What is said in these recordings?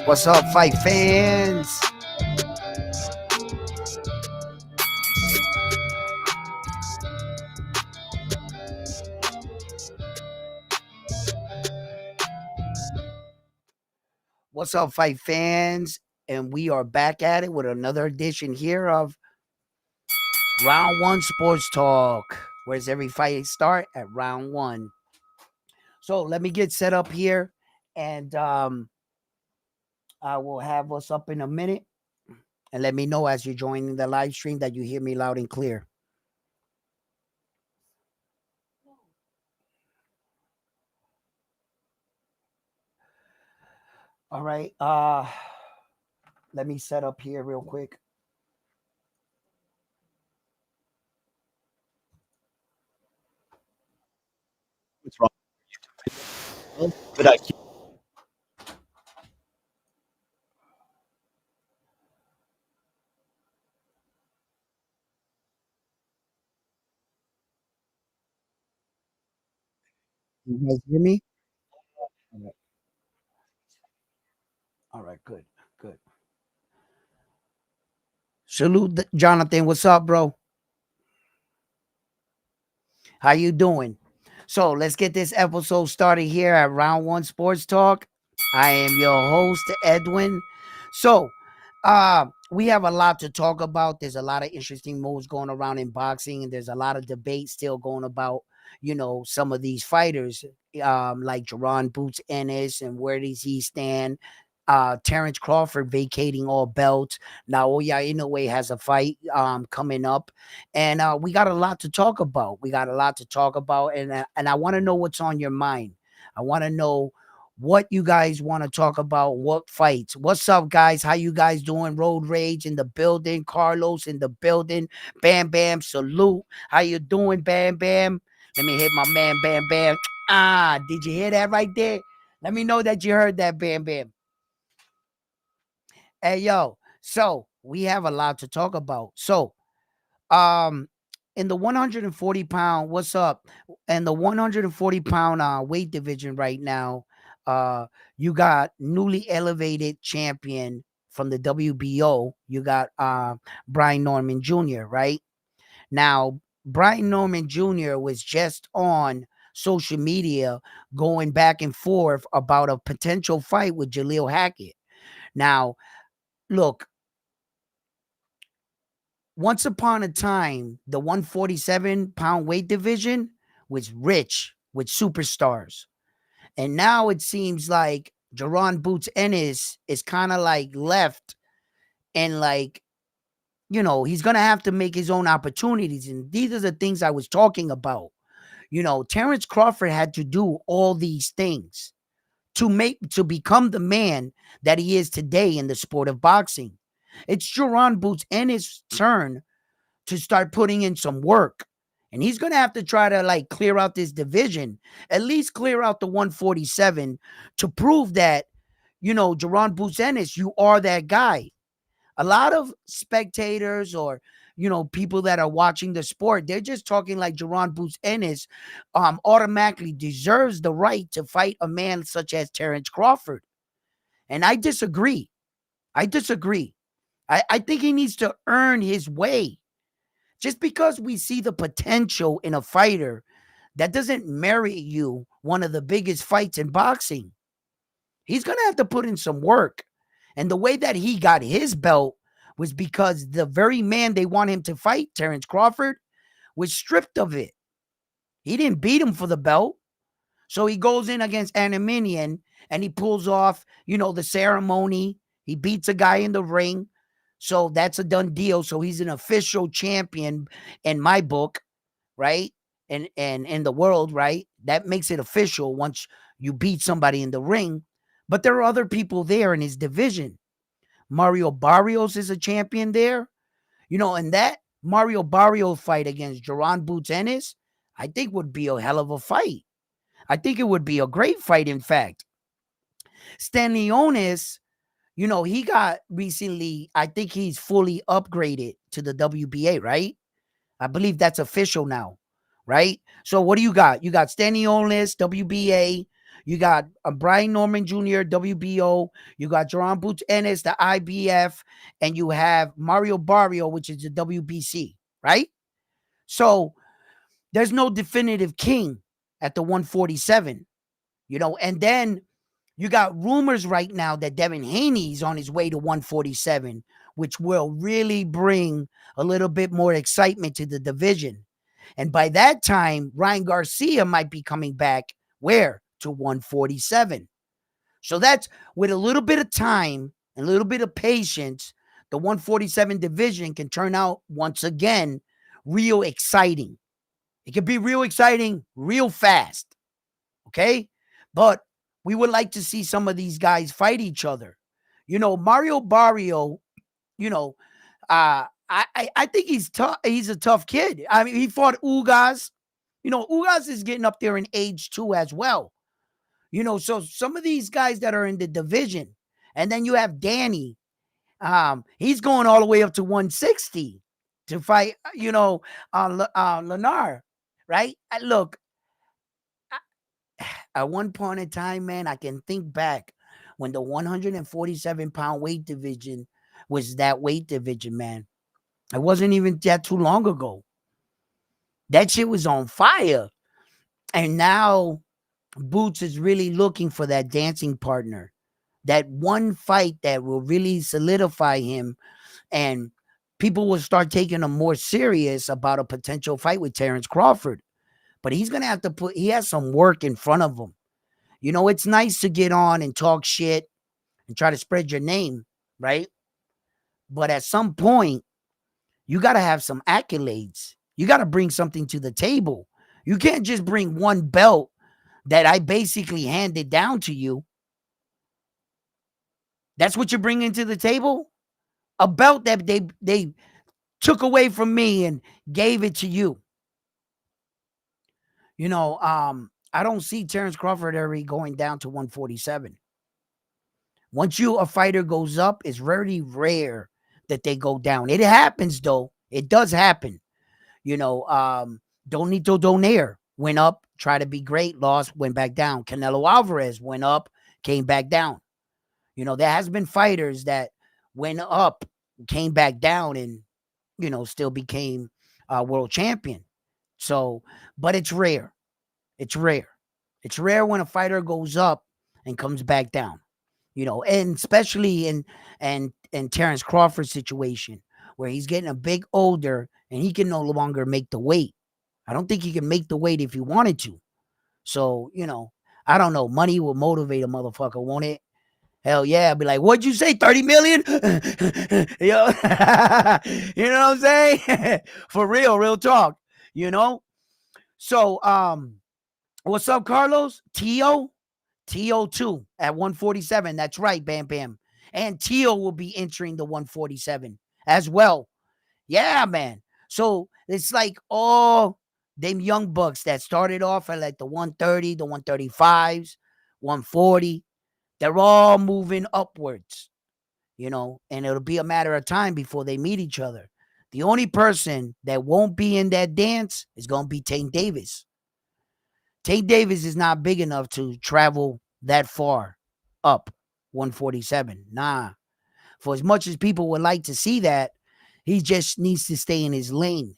What's up, fight fans? What's up, fight fans? And we are back at it with another edition here of Round One Sports Talk. Where's every fight start at round one? So let me get set up here, and I will have us up in a minute. And let me know as you're joining the live stream that you hear me loud and clear. All right. Let me set up here real quick. What's wrong? But I keep You guys hear me? All right. All right, good, good. Salute, Jonathan. What's up, bro? How you doing? So let's get this episode started here at Round One Sports Talk. I am your host, Edwin. So, we have a lot to talk about. There's a lot of interesting moves going around in boxing, and there's a lot of debate still going about, some of these fighters, like Jerron Boots Ennis, and where does he stand? Terrence Crawford vacating all belts. Naoya Inoue has a fight coming up, and we got a lot to talk about. And I want to know what's on your mind. I want to know what you guys want to talk about, what fights. What's up, guys? How you guys doing? Road Rage in the building, Carlos in the building, Bam Bam, salute. How you doing, Bam Bam? Let me hit my man, Bam Bam. Did you hear that right there? Let me know that you heard that, Bam Bam. Hey, yo. So we have a lot to talk about. So, um, in the 140 pound, what's up? In the 140 pound weight division right now, you got newly elevated champion from the WBO. You got Brian Norman Jr., right? Now, Brian Norman Jr. was just on social media going back and forth about a potential fight with Jaleel Hackett. Now, look, once upon a time, the 147-pound weight division was rich with superstars. And now it seems like Jerron Boots Ennis is kind of like left and like, he's going to have to make his own opportunities. And these are the things I was talking about. Terrence Crawford had to do all these things to become the man that he is today in the sport of boxing. It's Jerron Boots Ennis' turn to start putting in some work. And he's going to have to try to like clear out this division, at least clear out the 147 to prove that, Jerron Boots Ennis, you are that guy. A lot of spectators or, people that are watching the sport, they're just talking like Jerron Boots Ennis automatically deserves the right to fight a man such as Terrence Crawford. And I disagree. I think he needs to earn his way. Just because we see the potential in a fighter, that doesn't merit you one of the biggest fights in boxing. He's going to have to put in some work. And the way that he got his belt was because the very man they want him to fight, Terrence Crawford, was stripped of it. He didn't beat him for the belt. So he goes in against Anaminian and he pulls off, the ceremony. He beats a guy in the ring. So that's a done deal. So he's an official champion in my book, right? And in the world, right? That makes it official once you beat somebody in the ring. But there are other people there in his division. Mario Barrios is a champion there. And that Mario Barrios fight against Jerron Boots Ennis, I think would be a hell of a fight. I think it would be a great fight, in fact. Stanley Onis, he got recently, I think he's fully upgraded to the WBA, right? I believe that's official now, right? So what do you got? You got Stanionis, WBA. You got Brian Norman Jr., WBO. You got Jerron Boots Ennis, the IBF. And you have Mario Barrio, which is the WBC, right? So there's no definitive king at the 147, and then you got rumors right now that Devin Haney's on his way to 147, which will really bring a little bit more excitement to the division. And by that time, Ryan Garcia might be coming back where? To 147. So that's with a little bit of time and a little bit of patience, the 147 division can turn out once again real exciting. It can be real exciting, real fast. Okay? But we would like to see some of these guys fight each other. Mario Barrio, I think he's tough. He's a tough kid. I mean, he fought Ugas. Ugas is getting up there in age too as well. So some of these guys that are in the division, and then you have Danny. He's going all the way up to 160 to fight, Lenar, right? Look, at one point in time, man, I can think back when the 147-pound weight division was that weight division, man. It wasn't even that too long ago. That shit was on fire. And now Boots is really looking for that dancing partner, that one fight that will really solidify him, and people will start taking him more serious about a potential fight with Terrence Crawford. But he's going to have to he has some work in front of him. It's nice to get on and talk shit and try to spread your name, right? But at some point, you got to have some accolades. You got to bring something to the table. You can't just bring one belt that I basically handed down to you. That's what you're bringing to the table? A belt that they took away from me and gave it to you. I don't see Terrence Crawford ever going down to 147. Once a fighter goes up, it's very rare that they go down. It happens though. It does happen. Donito Donaire went up, tried to be great, lost, went back down. Canelo Alvarez went up, came back down. There has been fighters that went up, came back down, and still became a world champion. So, but it's rare. It's rare. It's rare when a fighter goes up and comes back down. And especially in Terrence Crawford's situation, where he's getting a big older and he can no longer make the weight. I don't think he can make the weight if he wanted to. So, I don't know. Money will motivate a motherfucker, won't it? Hell yeah. I'd be like, what'd you say? 30 million? You know what I'm saying? For real talk, So, what's up, Carlos? TO2 at 147. That's right, Bam Bam. And Tio will be entering the 147 as well. Yeah, man. So it's like all them young bucks that started off at like the 130, the 135s, 140. They're all moving upwards, and it'll be a matter of time before they meet each other. The only person that won't be in that dance is going to be Tank Davis. Tank Davis is not big enough to travel that far up 147. Nah. For as much as people would like to see that, he just needs to stay in his lane.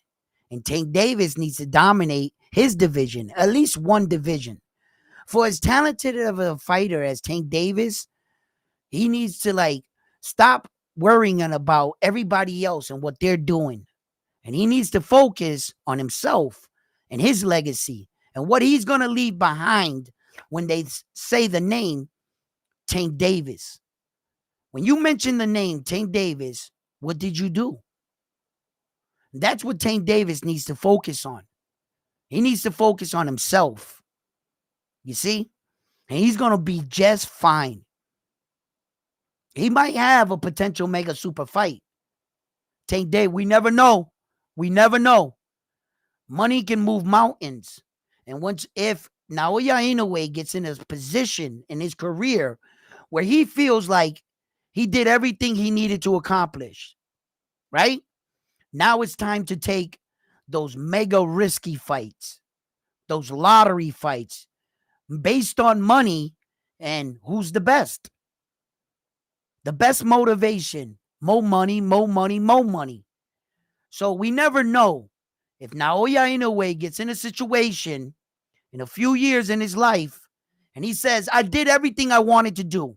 And Tank Davis needs to dominate his division, at least one division. For as talented of a fighter as Tank Davis, he needs to stop worrying about everybody else and what they're doing. And he needs to focus on himself and his legacy and what he's going to leave behind when they say the name Tank Davis. When you mention the name Tank Davis, what did you do? That's what Tank Davis needs to focus on. He needs to focus on himself. You see? And he's going to be just fine. He might have a potential mega super fight. Tank Davis, we never know. We never know. Money can move mountains. And if Naoya Inoue gets in a position in his career where he feels like he did everything he needed to accomplish, right? Now it's time to take those mega risky fights, those lottery fights based on money and who's the best. The best motivation, more money, more money, more money. So we never know if Naoya Inoue gets in a situation in a few years in his life and he says, I did everything I wanted to do.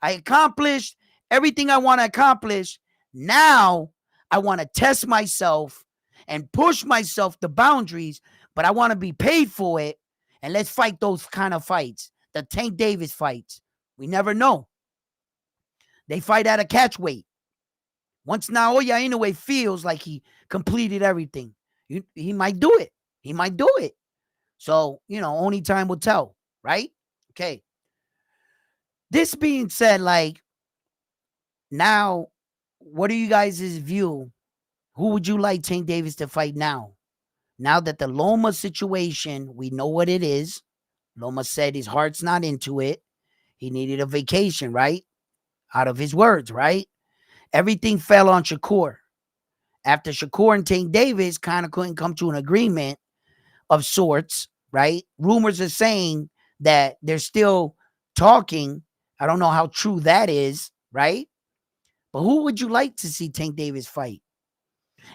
I accomplished everything I want to accomplish. Now I want to test myself and push myself to boundaries, but I want to be paid for it. And let's fight those kind of fights, the Tank Davis fights. We never know. They fight at a catch weight. Once Naoya Inoue feels like he completed everything, he might do it. He might do it. So, only time will tell, right? Okay. This being said, like, now, what are you guys' view? Who would you like Tank Davis to fight now? Now that the Loma situation, we know what it is. Loma said his heart's not into it. He needed a vacation, right? Out of his words, right? Everything fell on Shakur. After Shakur and Tank Davis kind of couldn't come to an agreement of sorts, right? Rumors are saying that they're still talking. I don't know how true that is, right? But who would you like to see Tank Davis fight?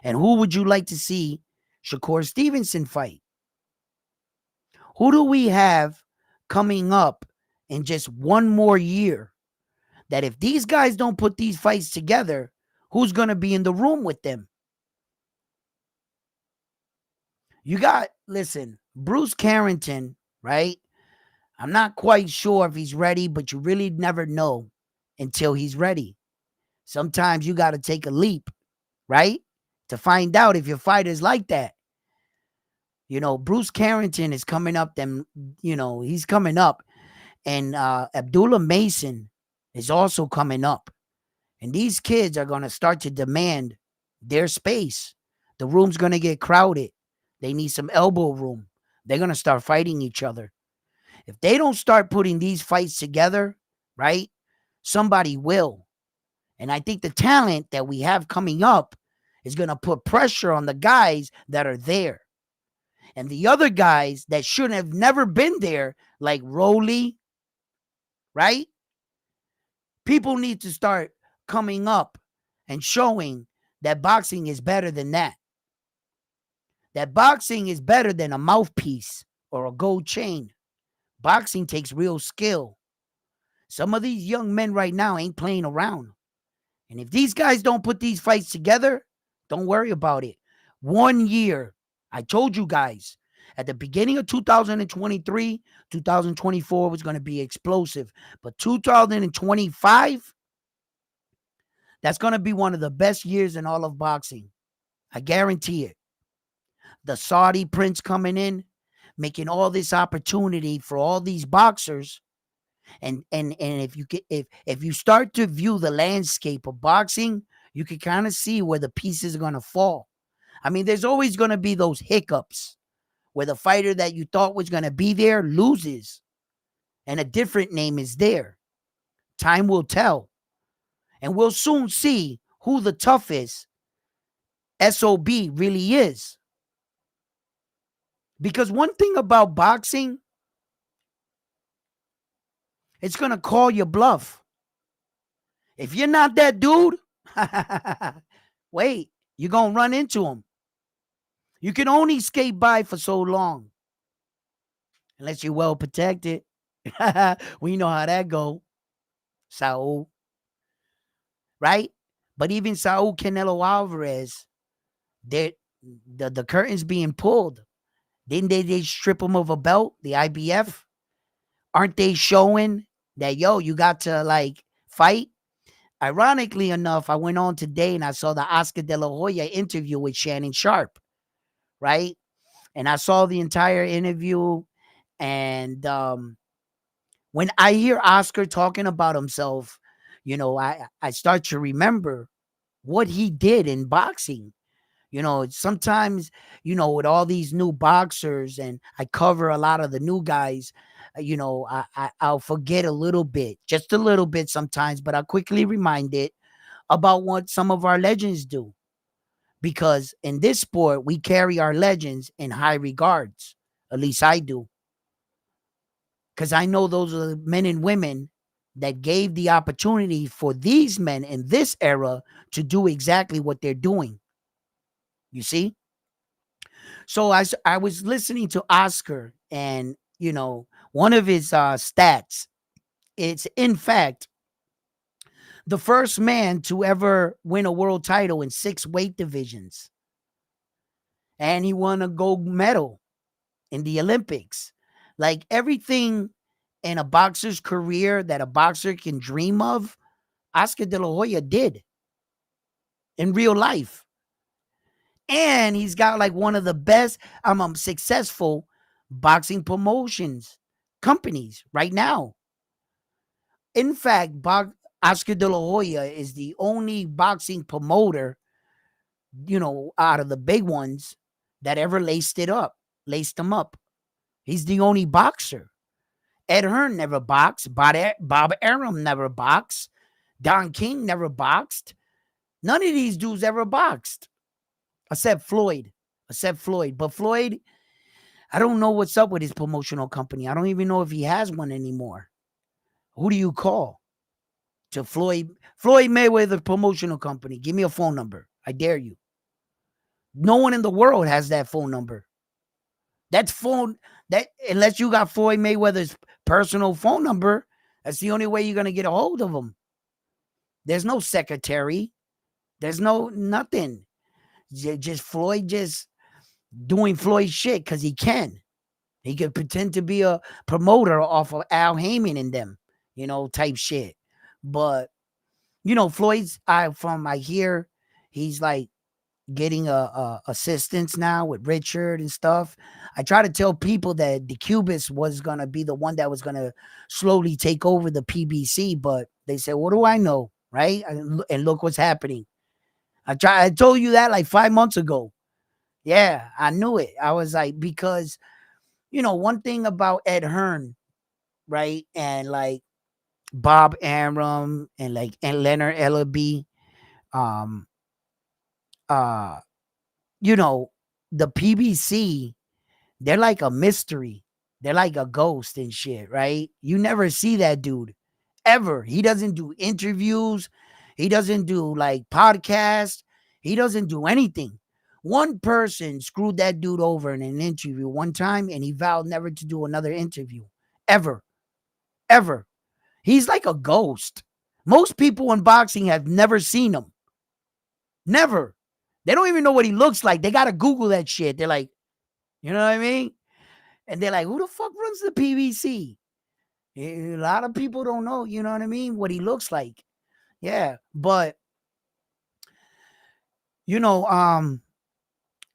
And who would you like to see Shakur Stevenson fight? Who do we have coming up in just one more year that if these guys don't put these fights together, who's going to be in the room with them? You got, listen, Bruce Carrington, right? I'm not quite sure if he's ready, but you really never know until he's ready. Sometimes you got to take a leap, right? To find out if your fighter's like that. Bruce Carrington is coming up. He's coming up. And Abdullah Mason is also coming up. And these kids are going to start to demand their space. The room's going to get crowded. They need some elbow room. They're going to start fighting each other. If they don't start putting these fights together, right, somebody will. And I think the talent that we have coming up is going to put pressure on the guys that are there. And the other guys that should have never been there, like Rolly, right? People need to start coming up and showing that boxing is better than that. That boxing is better than a mouthpiece or a gold chain. Boxing takes real skill. Some of these young men right now ain't playing around. And if these guys don't put these fights together, don't worry about it. 1 year, I told you guys, at the beginning of 2023, 2024 was going to be explosive. But 2025, that's going to be one of the best years in all of boxing. I guarantee it. The Saudi prince coming in, making all this opportunity for all these boxers. And if you start to view the landscape of boxing, you can kind of see where the pieces are going to fall. I mean, there's always going to be those hiccups where the fighter that you thought was going to be there loses and a different name is there. Time will tell. And we'll soon see who the toughest SOB really is. Because one thing about boxing, it's going to call your bluff. If you're not that dude, wait, you're going to run into him. You can only skate by for so long. Unless you're well protected. We know how that go. Saul. Right? But even Saul Canelo Alvarez, the curtain's being pulled. Didn't they strip him of a belt, the IBF? Aren't they showing that, you got to, fight? Ironically enough, I went on today and I saw the Oscar De La Hoya interview with Shannon Sharp, right? And I saw the entire interview. And when I hear Oscar talking about himself, I start to remember what he did in boxing. Sometimes, with all these new boxers, and I cover a lot of the new guys, I'll forget a little bit, just a little bit sometimes, but I'll quickly remind it about what some of our legends do. because in this sport we carry our legends in high regards. At least I do, because I know those are the men and women that gave the opportunity for these men in this era to do exactly what they're doing. You see? So I was listening to Oscar, and one of his stats. It's in fact the first man to ever win a world title in 6 weight divisions, and he won a gold medal in the Olympics. Like everything in a boxer's career that a boxer can dream of, Oscar De La Hoya did in real life. And he's got like one of the best, successful boxing promotions companies right now. In fact, Oscar De La Hoya is the only boxing promoter, out of the big ones that ever laced them up. He's the only boxer. Ed Hearn never boxed. Bob Arum never boxed. Don King never boxed. None of these dudes ever boxed, except Floyd. But Floyd, I don't know what's up with his promotional company. I don't even know if he has one anymore. Who do you call to Floyd Mayweather promotional company? Give me a phone number. I dare you. No one in the world has that phone number. That unless you got Floyd Mayweather's personal phone number, that's the only way you're gonna get a hold of him. There's no secretary. There's no nothing. Just Floyd just doing Floyd shit because he can. He could pretend to be a promoter off of Al Heyman and them, type shit. But Floyd's I hear he's like getting a assistance now with Richard and stuff. I try to tell people that the Cubist was gonna be the one that was gonna slowly take over the PBC, but they said, "What do I know?" Right? And look what's happening. I told you that like 5 months ago. Yeah, I knew it. I was like, because one thing about Ed Hearn, right, and like Bob Arum and Leonard Ellaby, um, uh, the PBC, they're like a mystery. They're like a ghost and shit, right? You never see that dude ever. He doesn't do interviews. He doesn't do like podcasts. He doesn't do anything. One person screwed that dude over in an interview one time, and he vowed never to do another interview ever, ever. He's like a ghost. Most people in boxing have never seen him. Never. They don't even know what he looks like. They got to Google that shit. They're like, you know what I mean? And they're like, who the fuck runs the PBC? A lot of people don't know, you know what I mean? What he looks like. Yeah. But, you know, um,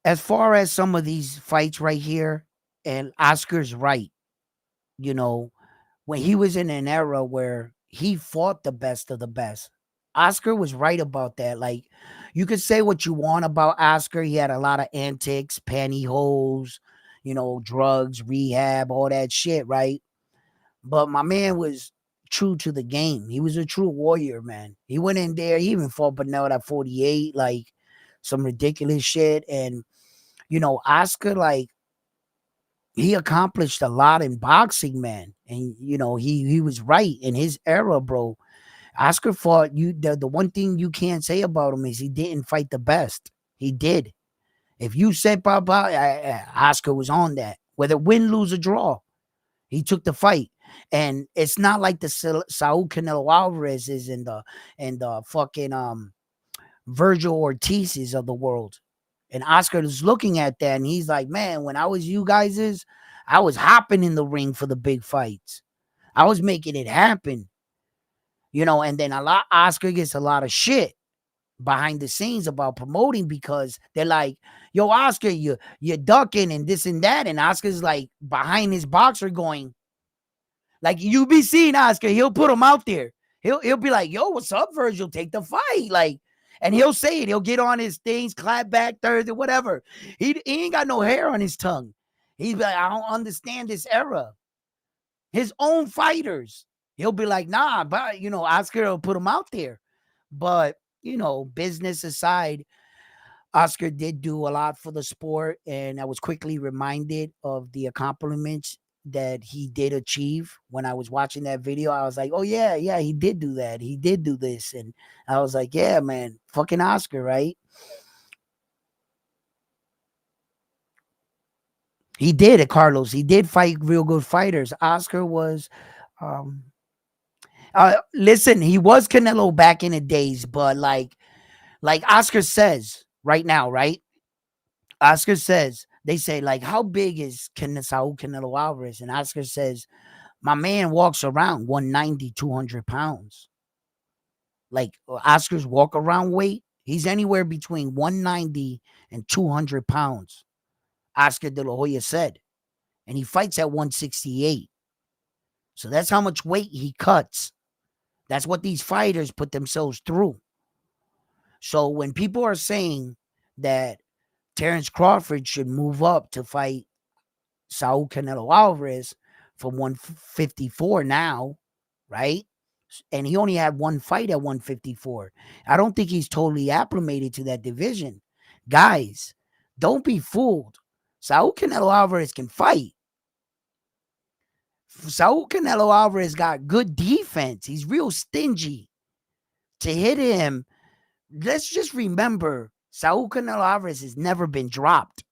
as far as some of these fights right here, and Oscar's right, you know, when he was in an era where he fought the best of the best. Oscar was right about that. Like, you could say what you want about Oscar. He had a lot of antics, pantyhose, drugs, rehab, all that shit, right? But my man was true to the game. He was a true warrior, man. He went in there. He even fought Bernal at 48, like some ridiculous shit. And, Oscar, like, he accomplished a lot in boxing, man. And, he was right in his era, bro. Oscar fought you. The one thing you can't say about him is he didn't fight the best. He did. If you said Papa, Oscar was on that. Whether win, lose, or draw, he took the fight. And it's not like the Saul Canelo Alvarez's and the fucking Virgil Ortiz's of the world. And Oscar is looking at that, and he's like, man, when I was you guys's, I was hopping in the ring for the big fights. I was making it happen. And then Oscar gets a lot of shit behind the scenes about promoting because they're like, yo, Oscar, you're ducking and this and that. And Oscar's like behind his boxer going, like, you be seeing Oscar, he'll put him out there. He'll be like, yo, what's up, Virgil? Take the fight. Like, and he'll say it. He'll get on his things, clap back Thursday, whatever. He ain't got no hair on his tongue. He's like, I don't understand this era. His own fighters. He'll be like, nah, but Oscar will put him out there. But, business aside, Oscar did do a lot for the sport, and I was quickly reminded of the accomplishments that he did achieve when I was watching that video. I was like, oh yeah, yeah, he did do that. He did do this. And I was like, yeah, man, fucking Oscar, right? He did it, Carlos. He did fight real good fighters. Oscar was um listen, he was Canelo back in the days, but like Oscar says right now, right? Oscar says, they say, like, how big is Saul Canelo Alvarez? And Oscar says, my man walks around 190, 200 pounds. Like Oscar's walk around weight, he's anywhere between 190 and 200 pounds. Oscar De La Hoya said. And he fights at 168. So that's how much weight he cuts. That's what these fighters put themselves through. So when people are saying that Terrence Crawford should move up to fight Saul Canelo Alvarez from 154 now, right? And he only had one fight at 154. I don't think he's totally acclimated to that division. Guys, don't be fooled. Saul Canelo Alvarez can fight. Saul Canelo Alvarez got good defense. He's real stingy. To hit him, let's just remember Saul Canelo Alvarez has never been dropped.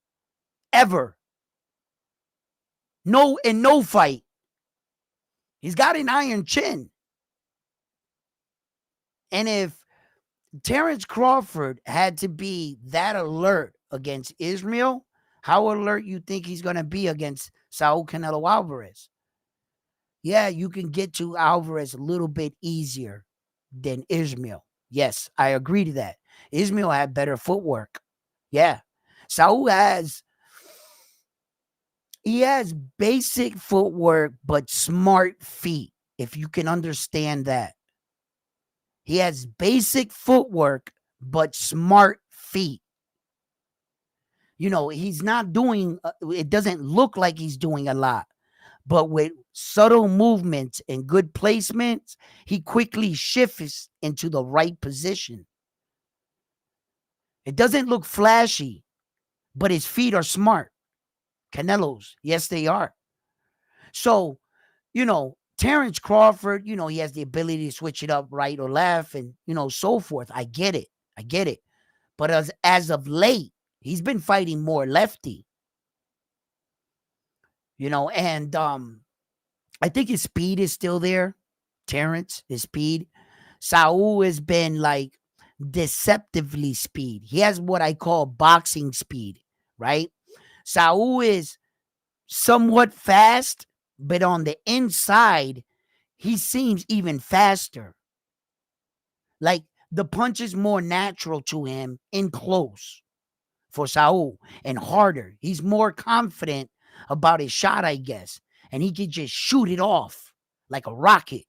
Ever. No, in no fight. He's got an iron chin. And if Terrence Crawford had to be that alert against Israel, how alert you think he's going to be against Saul Canelo Alvarez? Yeah, you can get to Alvarez a little bit easier than Ismail. Yes, I agree to that. Ismail had better footwork. Yeah. Saul has basic footwork, but smart feet, if you can understand that. He has basic footwork, but smart feet. You know, he's not doing, it doesn't look like he's doing a lot, but with subtle movements and good placements, he quickly shifts into the right position. It doesn't look flashy, but his feet are smart. Canelo's, yes, they are. So, you know, Terrence Crawford, you know, he has the ability to switch it up right or left and, you know, so forth. I get it. I get it. But as of late, he's been fighting more lefty. You know, and I think his speed is still there. Terrence, his speed. Saul has been like deceptively speed. He has what I call boxing speed, right? Saul is somewhat fast, but on the inside, he seems even faster. Like the punch is more natural to him in close for Saul and harder. He's more confident about his shot, I guess, and he can just shoot it off like a rocket.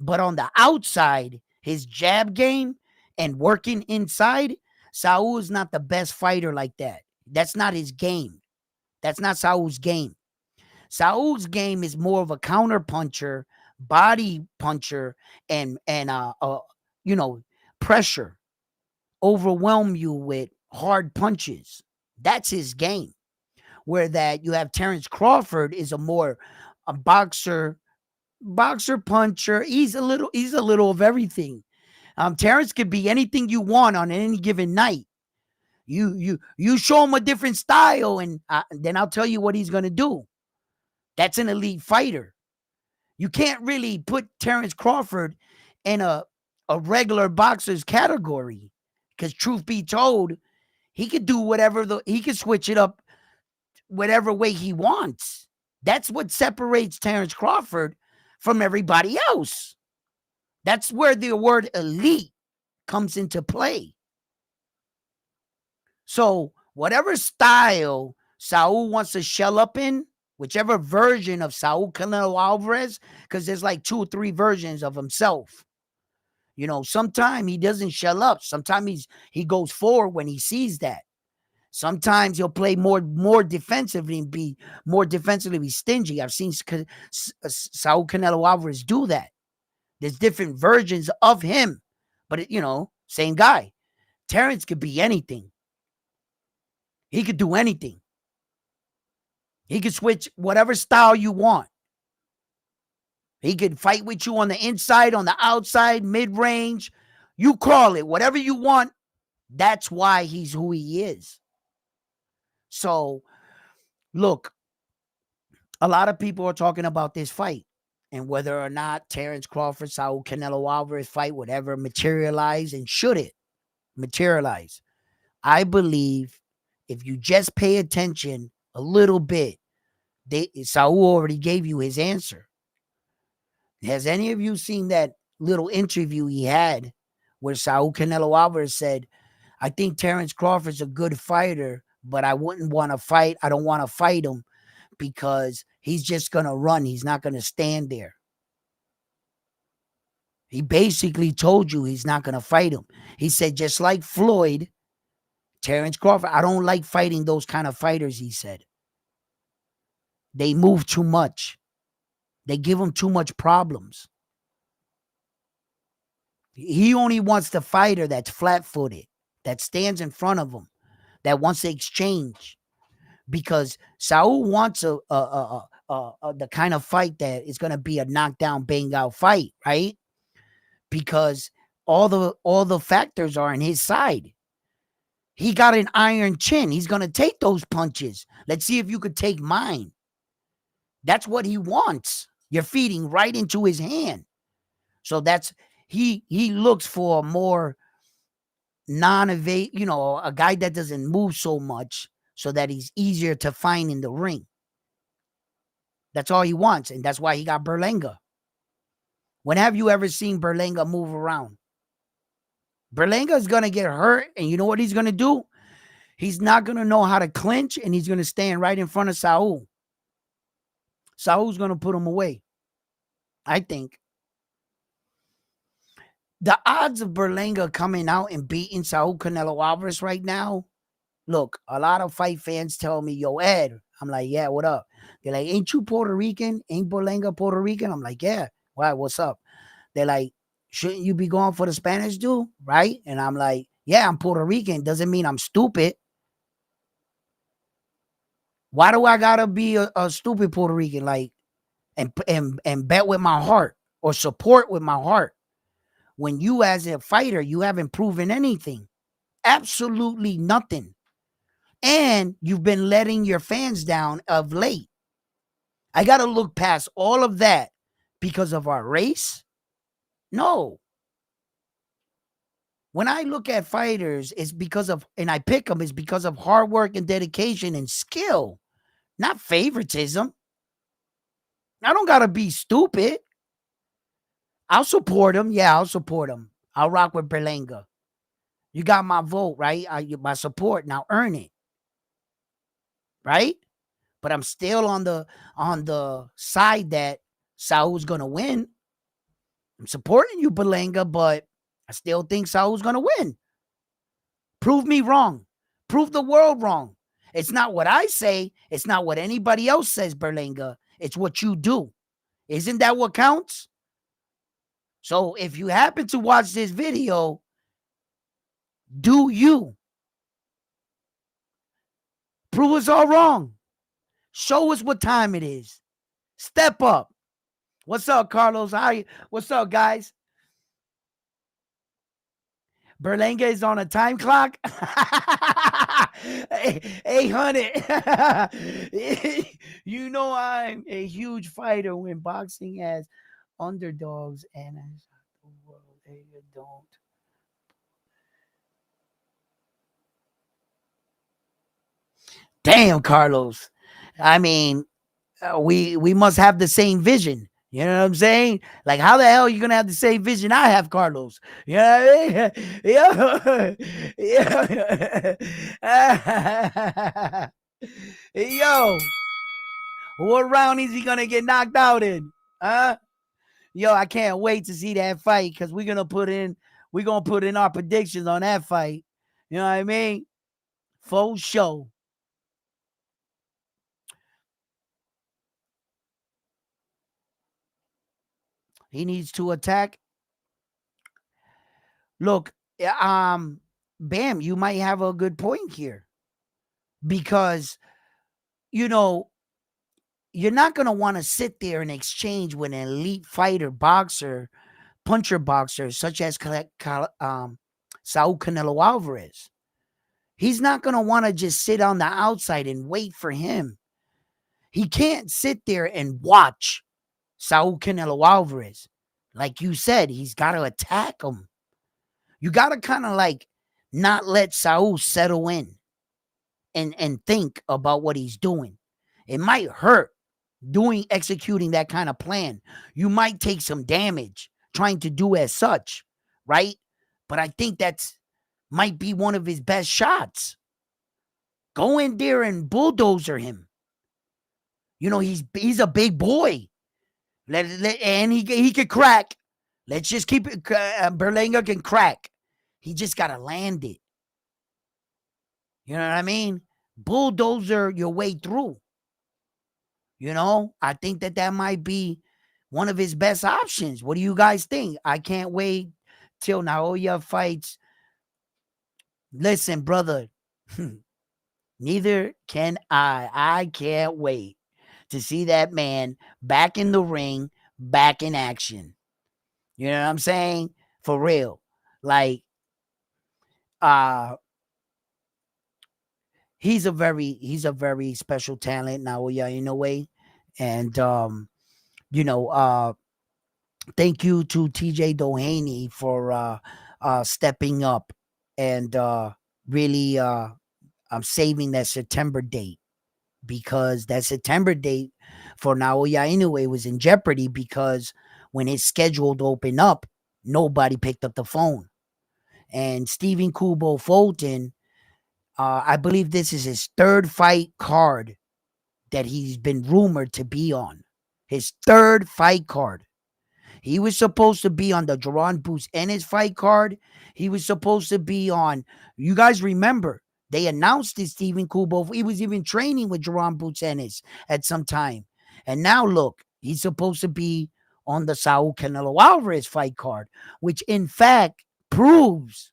But on the outside, his jab game and working inside, Saul is not the best fighter like that. That's not his game. That's not Saul's game. Saul's game is more of a counter puncher, body puncher, and you know, pressure, overwhelm you with hard punches. That's his game. Where that you have Terrence Crawford is a boxer puncher. He's a little of everything. Terrence could be anything you want on any given night. You show him a different style, and then I'll tell you what he's gonna do. That's an elite fighter. You can't really put Terrence Crawford in a regular boxer's category because, truth be told, he could do he could switch it up whatever way he wants. That's what separates Terrence Crawford from everybody else. That's where the word elite comes into play. So, whatever style Saul wants to shell up in, whichever version of Saul Canelo Alvarez, because there's like 2 or 3 versions of himself. You know, sometimes he doesn't shell up. Sometimes he goes forward when he sees that. Sometimes he'll play more defensively and be more defensively stingy. I've seen Saul Canelo Alvarez do that. There's different versions of him, but you know, same guy. Terrence could be anything. He could do anything. He could switch whatever style you want. He could fight with you on the inside, on the outside, mid-range. You call it, whatever you want. That's why he's who he is. So, look, a lot of people are talking about this fight and whether or not Terrence Crawford, Saul Canelo Alvarez fight would ever materialize, and should it materialize. I believe if you just pay attention a little bit, Saul already gave you his answer. Has any of you seen that little interview he had where Saul Canelo Alvarez said, I think Terrence Crawford's a good fighter, but I wouldn't want to fight. I don't want to fight him because he's just going to run. He's not going to stand there. He basically told you he's not going to fight him. He said, just like Floyd, Terrence Crawford, I don't like fighting those kind of fighters, he said. They move too much. They give him too much problems. He only wants the fighter that's flat-footed, that stands in front of him, that wants to exchange. Because Saul wants the kind of fight that is going to be a knockdown, bang-out fight, right? Because all the factors are on his side. He got an iron chin. He's going to take those punches. Let's see if you could take mine. That's what he wants. You're feeding right into his hand. So that's he looks for a more non-evade, a guy that doesn't move so much so that he's easier to find in the ring. That's all he wants, and that's why he got Berlanga. When have you ever seen Berlanga move around? Berlanga is going to get hurt, and you know what he's going to do? He's not going to know how to clinch, and he's going to stand right in front of Saul. Saul's going to put him away, I think. The odds of Berlanga coming out and beating Saul Canelo Alvarez right now, look, a lot of fight fans tell me, yo, Ed. I'm like, yeah, what up? They're like, ain't you Puerto Rican? Ain't Berlanga Puerto Rican? I'm like, yeah. Why? What's up? They're like, shouldn't you be going for the Spanish dude? Right? And I'm like, yeah, I'm Puerto Rican. Doesn't mean I'm stupid. Why do I gotta be a stupid Puerto Rican? Like, and bet with my heart or support with my heart? When you as a fighter, you haven't proven anything. Absolutely nothing. And you've been letting your fans down of late. I got to look past all of that because of our race? No. When I look at fighters, it's because of, and I pick them, it's because of hard work and dedication and skill, not favoritism. I don't got to be stupid. I'll support him. Yeah, I'll support him. I'll rock with Berlanga. You got my vote, right? My support. Now earn it. Right? But I'm still on the side that Saul's gonna win. I'm supporting you, Berlanga, but I still think Saul's gonna win. Prove me wrong. Prove the world wrong. It's not what I say. It's not what anybody else says, Berlanga. It's what you do. Isn't that what counts? So if you happen to watch this video, do you. Prove us all wrong. Show us what time it is. Step up. What's up, Carlos? What's up, guys? Berlanga is on a time clock. 800. You know I'm a huge fighter when boxing has underdogs and as the world they don't. Damn, Carlos. I mean, we must have the same vision. You know what I'm saying? Like, how the hell are you gonna have the same vision I have, Carlos? You know what I mean? Yo, yo, what round is he gonna get knocked out in? Huh? Yo, I can't wait to see that fight because we're gonna put in our predictions on that fight. You know what I mean? Full show. He needs to attack. Look, Bam, you might have a good point here because, you know, you're not going to want to sit there and exchange with an elite fighter, boxer, puncher boxer, such as Saul Canelo Alvarez. He's not going to want to just sit on the outside and wait for him. He can't sit there and watch Saul Canelo Alvarez. Like you said, he's got to attack him. You got to kind of like not let Saul settle in and think about what he's doing. It might hurt executing that kind of plan. You might take some damage trying to do as such, right? But I think that's might be one of his best shots. Go in there and bulldozer him. You know, he's a big boy. And he could crack. Let's just keep it. Berlanga can crack. He just got to land it. You know what I mean? Bulldozer your way through. You know, I think that might be one of his best options. What do you guys think? I can't wait till Naoya fights. Listen, brother, neither can I. I can't wait to see that man back in the ring, back in action. You know what I'm saying? For real. Like, he's a very special talent, Naoya Inoue. And thank you to TJ Doheny for stepping up and really I'm saving that September date, because that September date for Naoya Inoue was in jeopardy because when his schedule opened up, nobody picked up the phone. And Stephen Kubo Fulton, I believe this is his third fight card that he's been rumored to be on. His third fight card. He was supposed to be on the Jerron Boots Ennis fight card. He was supposed to be on, you guys remember, they announced this Stephen Kubo. He was even training with Jerron Boots Ennis at some time. And now look, he's supposed to be on the Saul Canelo Alvarez fight card, which in fact proves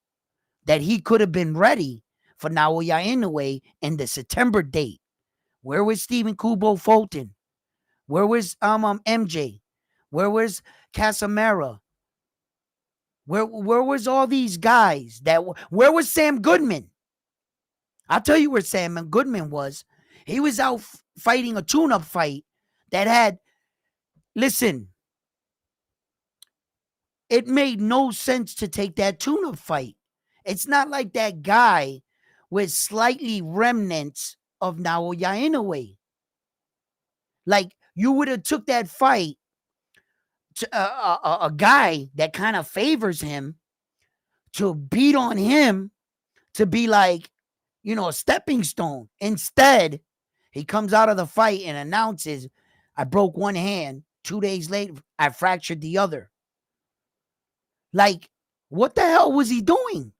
that he could have been ready for Naoya Inoue in the September date. Where was Stephen Kubo Fulton? Where was MJ? Where was Casamara? Where was all these guys? Where was Sam Goodman? I'll tell you where Sam Goodman was. He was out fighting a tune-up fight that had, listen, it made no sense to take that tune-up fight. It's not like that guy with slightly remnants of Naoya Inoue. Like, you would have took that fight to a guy that kind of favors him to beat on him to be like, a stepping stone. Instead, he comes out of the fight and announces, I broke one hand. 2 days later, I fractured the other. Like, what the hell was he doing?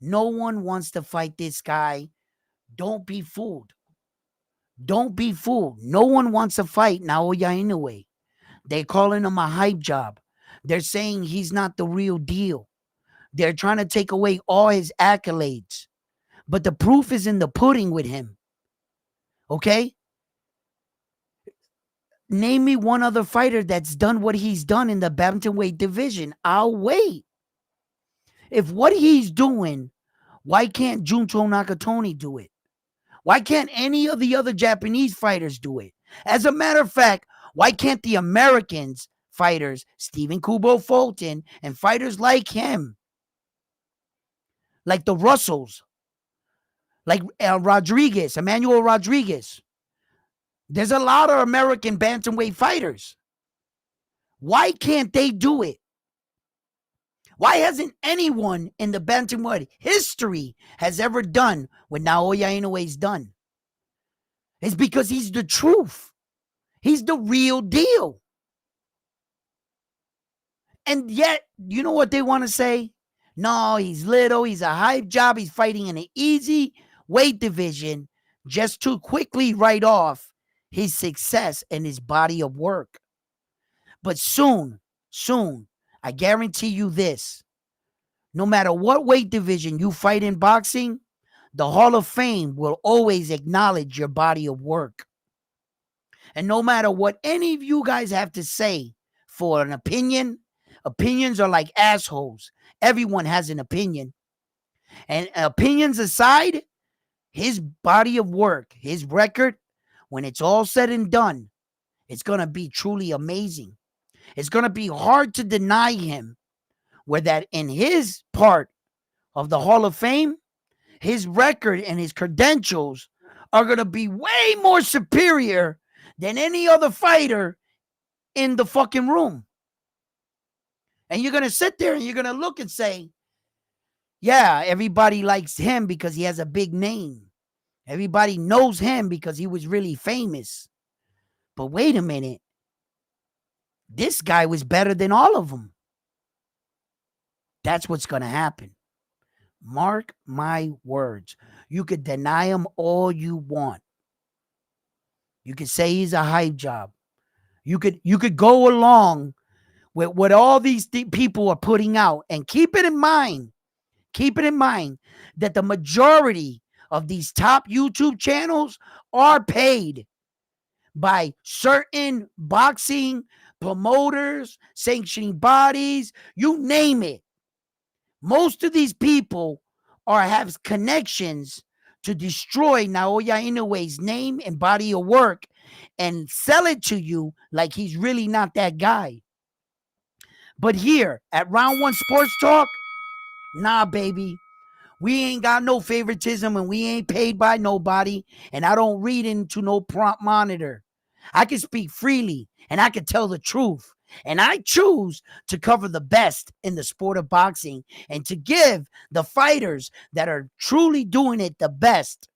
No one wants to fight this guy. Don't be fooled. Don't be fooled. No one wants to fight Naoya Inoue. They're calling him a hype job. They're saying he's not the real deal. They're trying to take away all his accolades. But the proof is in the pudding with him. Okay? Name me one other fighter that's done what he's done in the bantamweight division. I'll wait. If what he's doing, why can't Junto Nakatoni do it? Why can't any of the other Japanese fighters do it? As a matter of fact, why can't the Americans fighters, Stephen Kubo Fulton, and fighters like him, like the Russells, like Emmanuel Rodriguez. There's a lot of American bantamweight fighters. Why can't they do it? Why hasn't anyone in the bantamweight history has ever done what Naoya Inoue's done? It's because he's the truth. He's the real deal. And yet, you know what they want to say? No, he's little. He's a hype job. He's fighting in an easy weight division just to quickly write off his success and his body of work. But soon, I guarantee you this, No matter what weight division you fight in boxing, the Hall of Fame will always acknowledge your body of work. And no matter what any of you guys have to say for an opinion, opinions are like assholes. Everyone has an opinion. And opinions aside, his body of work, his record, when it's all said and done, it's going to be truly amazing. It's going to be hard to deny him where that in his part of the Hall of Fame, his record and his credentials are going to be way more superior than any other fighter in the fucking room. And you're going to sit there and you're going to look and say, yeah, everybody likes him because he has a big name. Everybody knows him because he was really famous. But wait a minute. This guy was better than all of them. That's what's going to happen. Mark my words. You could deny him all you want. You could say he's a hype job. You could go along with what all these people are putting out, and keep it in mind that the majority of these top YouTube channels are paid by certain boxing promoters, sanctioning bodies, you name it. Most of these people have connections to destroy Naoya Inoue's name and body of work and sell it to you like he's really not that guy. But here at Round One Sports Talk, nah, baby. We ain't got no favoritism and we ain't paid by nobody. And I don't read into no prompt monitor. I can speak freely and I can tell the truth. And I choose to cover the best in the sport of boxing and to give the fighters that are truly doing it the best.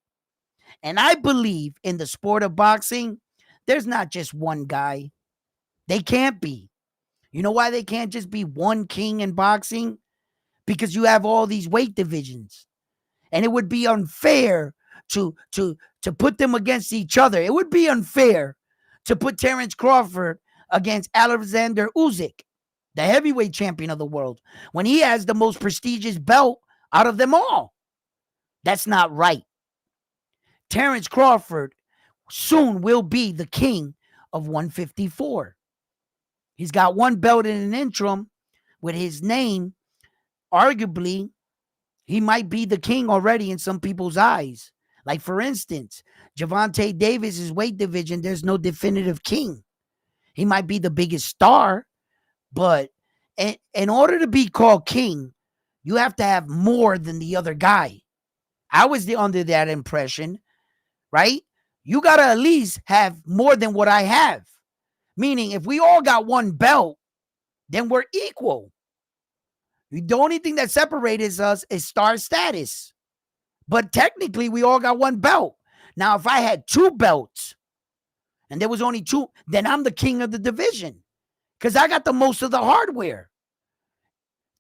And I believe in the sport of boxing, there's not just one guy. They can't be. You know why they can't just be one king in boxing? Because you have all these weight divisions. And it would be unfair to put them against each other. It would be unfair to put Terence Crawford against Alexander Usyk, the heavyweight champion of the world, when he has the most prestigious belt out of them all. That's not right. Terence Crawford soon will be the king of 154. He's got one belt in an interim with his name. Arguably, he might be the king already in some people's eyes. Like, for instance, Gervonta Davis's weight division, there's no definitive king. He might be the biggest star, but in order to be called king, you have to have more than the other guy. I was under that impression, right? You got to at least have more than what I have. Meaning, if we all got one belt, then we're equal. The only thing that separates us is star status. But technically, we all got one belt. Now, if I had two belts and there was only two, then I'm the king of the division because I got the most of the hardware.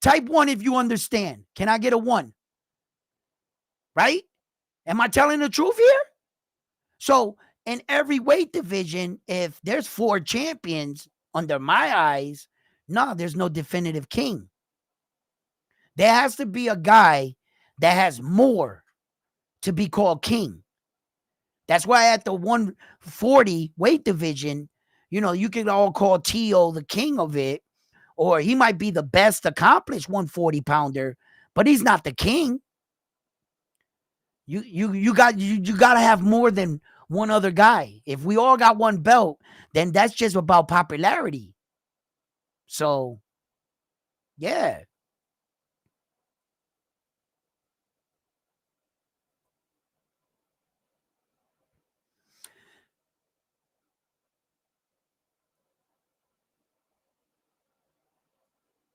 Type 1 if you understand. Can I get a 1? Right? Am I telling the truth here? So, in every weight division, if there's 4 champions under my eyes, no, there's no definitive king. There has to be a guy that has more to be called king. That's why at the 140 weight division, you can all call T.O. the king of it, or he might be the best accomplished 140 pounder, but he's not the king. You got to have more than one other guy. If we all got one belt, then that's just about popularity. So, yeah.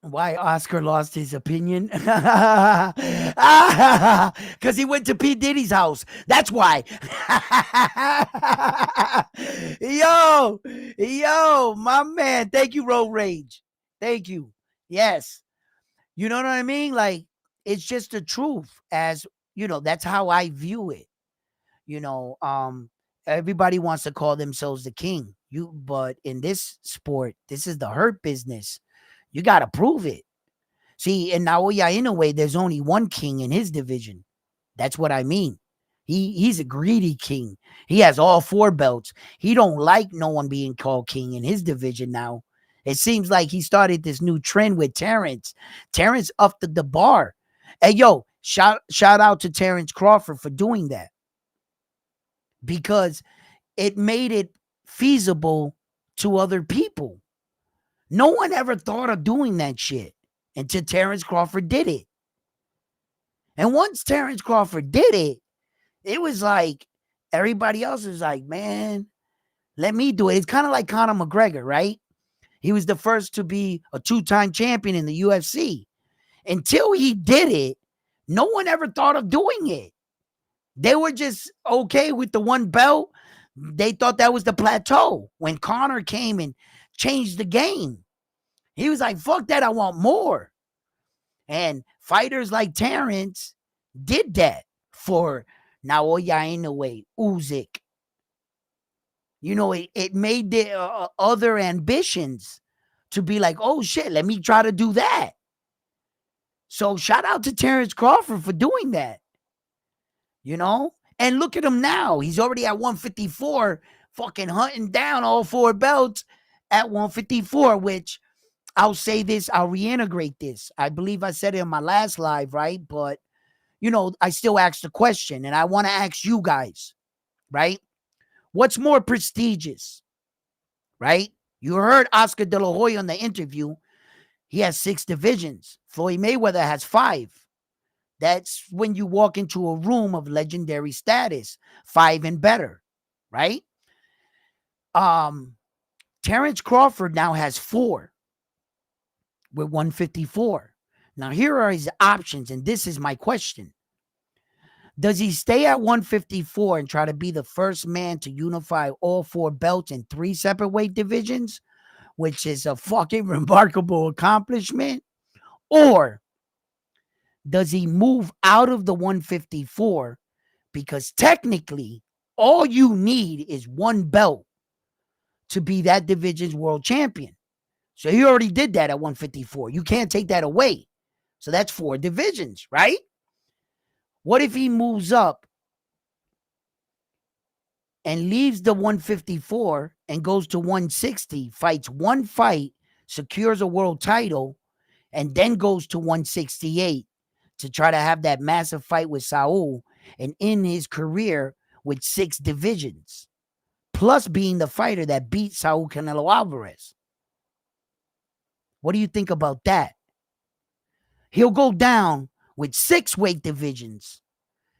Why Oscar lost his opinion? Because he went to P. Diddy's house. That's why. Yo, my man. Thank you, Road Rage. Thank you. Yes. You know what I mean? Like, it's just the truth. As that's how I view it. Everybody wants to call themselves the king. But in this sport, this is the hurt business. You got to prove it. See, in Naoya Inoue, there's only one king in his division. That's what I mean. He's a greedy king. He has all 4 belts. He don't like no one being called king in his division now. It seems like he started this new trend with Terrence. Terrence upped the bar. Hey, yo, shout out to Terrence Crawford for doing that, because it made it feasible to other people. No one ever thought of doing that shit until Terrence Crawford did it. And once Terrence Crawford did it, it was like everybody else was like, man, let me do it. It's kind of like Conor McGregor, right? He was the first to be a 2-time champion in the UFC. Until he did it, no one ever thought of doing it. They were just okay with the 1 belt. They thought that was the plateau. When Conor came and changed the game, he was like, fuck that, I want more. And fighters like Terrence did that for Naoya Inoue, Usyk. You know, it made the other ambitions to be like, oh shit, let me try to do that. So shout out to Terrence Crawford for doing that. You know? And look at him now. He's already at 154, fucking hunting down all 4 belts at 154, which I'll say this, I'll reintegrate this. I believe I said it in my last live, right? But, you know, I still ask the question, and I want to ask you guys, right? What's more prestigious, right? You heard Oscar De La Hoya in the interview. He has 6 divisions. Floyd Mayweather has 5. That's when you walk into a room of legendary status, 5 and better, right? Terrence Crawford now has 4 with 154. Now, here are his options, and this is my question. Does he stay at 154 and try to be the first man to unify all 4 belts in 3 separate weight divisions, which is a fucking remarkable accomplishment? Or does he move out of the 154, because technically all you need is 1 belt to be that division's world champion? So he already did that at 154. You can't take that away. So that's 4 divisions, right? What if he moves up and leaves the 154 and goes to 160, fights 1 fight, secures a world title, and then goes to 168 to try to have that massive fight with Saul and end his career with 6 divisions, plus being the fighter that beat Saul Canelo Alvarez? What do you think about that? He'll go down with 6 weight divisions.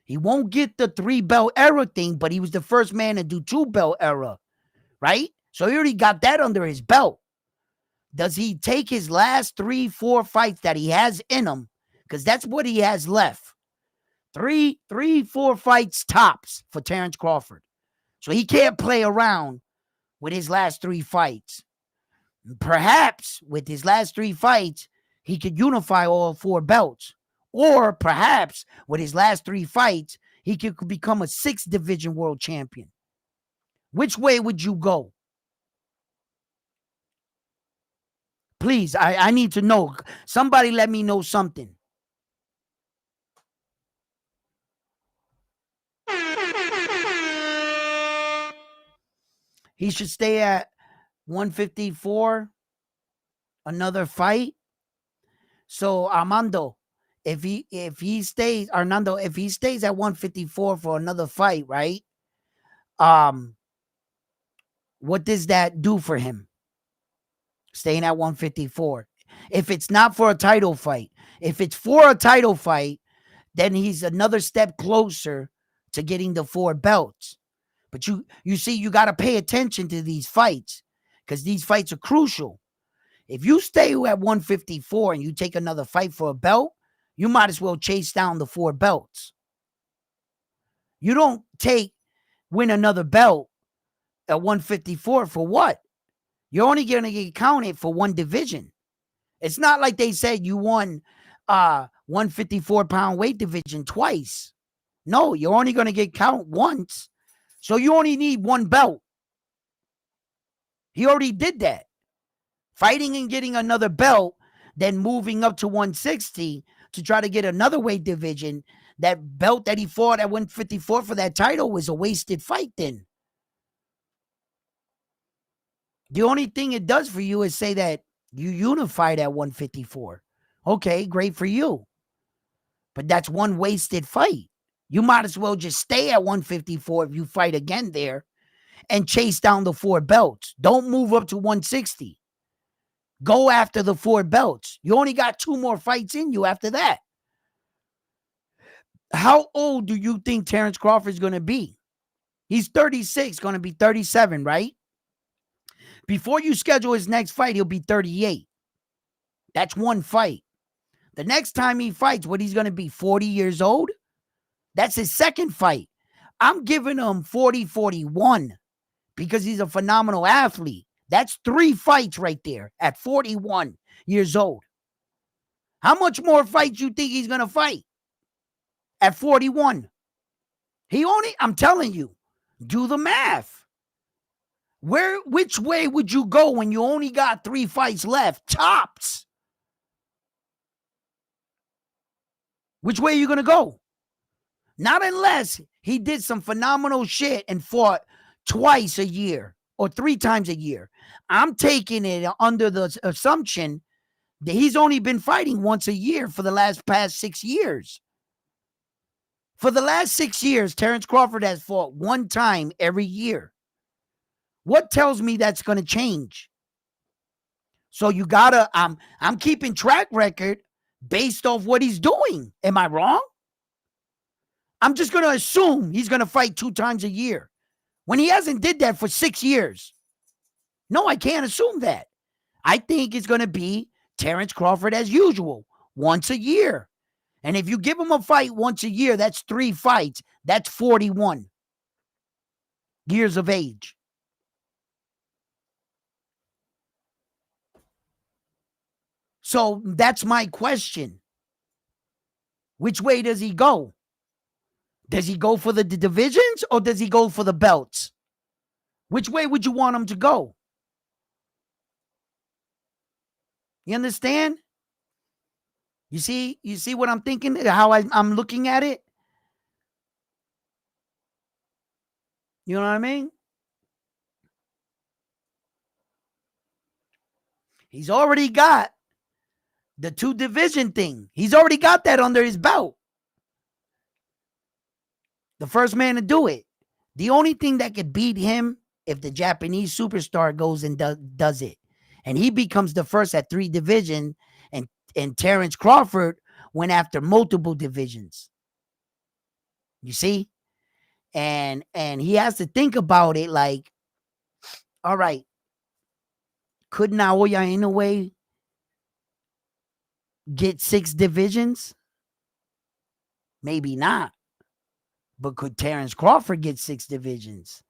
He won't get the 3 belt era thing, but he was the first man to do 2 belt era, right? So he already got that under his belt. Does he take his last 3-4 fights that he has in him? Because that's what he has left. 3-4 fights tops for Terrence Crawford. So he can't play around with his last 3 fights. Perhaps with his last 3 fights, he could unify all 4 belts. Or perhaps with his last 3 fights, he could become a 6 division world champion. Which way would you go? Please, I need to know. Somebody let me know something. He should stay at 154, another fight. So Armando, if he stays at 154 for another fight, right? What does that do for him? Staying at 154. If it's not for a title fight, if it's for a title fight, then he's another step closer to getting the 4 belts. But you see, you got to pay attention to these fights, because these fights are crucial. If you stay at 154 and you take another fight for a belt, you might as well chase down the 4 belts. You don't win another belt at 154 for what? You're only going to get counted for 1 division. It's not like they said you won 154-pound weight division twice. No, you're only going to get counted once. So you only need 1 belt. He already did that. Fighting and getting another belt then moving up to 160 to try to get another weight division. That belt that he fought at 154 for that title was a wasted fight then. The only thing it does for you is say that you unified at 154. Okay, great for you. But that's one wasted fight. You might as well just stay at 154 if you fight again there and chase down the 4 belts. Don't move up to 160. Go after the 4 belts. You only got 2 more fights in you after that. How old do you think Terence Crawford is going to be? He's 36, going to be 37, right? Before you schedule his next fight, he'll be 38. That's one fight. The next time he fights, what he's going to be, 40 years old? That's his second fight. I'm giving him 40, 41 because he's a phenomenal athlete. That's 3 fights right there at 41 years old. How much more fights you think he's going to fight at 41? I'm telling you, do the math. Which way would you go when you only got 3 fights left? Tops. Which way are you going to go? Not unless he did some phenomenal shit and fought twice a year or 3 times a year. I'm taking it under the assumption that he's only been fighting once a year for the past 6 years. For the last 6 years, Terence Crawford has fought 1 time every year. What tells me that's going to change? So you gotta, I'm keeping track record based off what he's doing. Am I wrong? I'm just going to assume he's going to fight 2 times a year when he hasn't did that for 6 years. No, I can't assume that. I think it's going to be Terence Crawford as usual, once a year. And if you give him a fight once a year, that's 3 fights. That's 41 years of age. So that's my question. Which way does he go? Does he go for the divisions or does he go for the belts? Which way would you want him to go? You understand? You see what I'm thinking? How I'm looking at it? You know what I mean? He's already got the 2 division thing. He's already got that under his belt. The first man to do it. The only thing that could beat him if the Japanese superstar goes and does it. And he becomes the first at 3 divisions, and Terence Crawford went after multiple divisions. You see? And he has to think about it like, all right, could Naoya Inoue get 6 divisions? Maybe not. But could Terence Crawford get 6 divisions?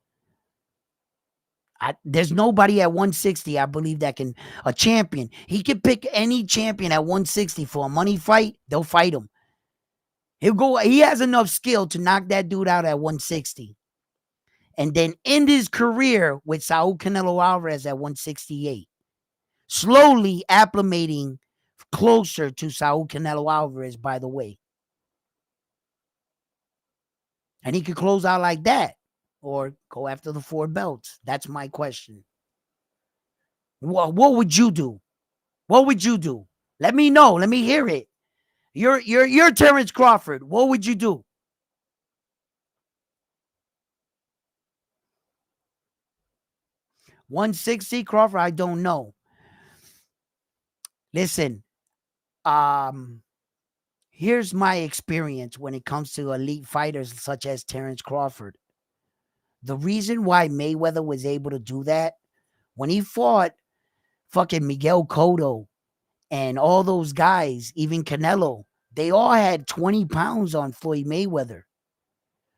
There's nobody at 160, I believe, that can, a champion. He could pick any champion at 160 for a money fight. They'll fight him. He has enough skill to knock that dude out at 160. And then end his career with Saul Canelo Alvarez at 168. Slowly acclimating closer to Saul Canelo Alvarez, by the way. And he could close out like that or go after the 4 belts. That's my question. What would you do? What would you do? Let me know. Let me hear it. You're Terence Crawford. What would you do? $160 Crawford, I don't know. Listen, here's my experience when it comes to elite fighters such as Terence Crawford. The reason why Mayweather was able to do that, when he fought fucking Miguel Cotto and all those guys, even Canelo, they all had 20 pounds on Floyd Mayweather.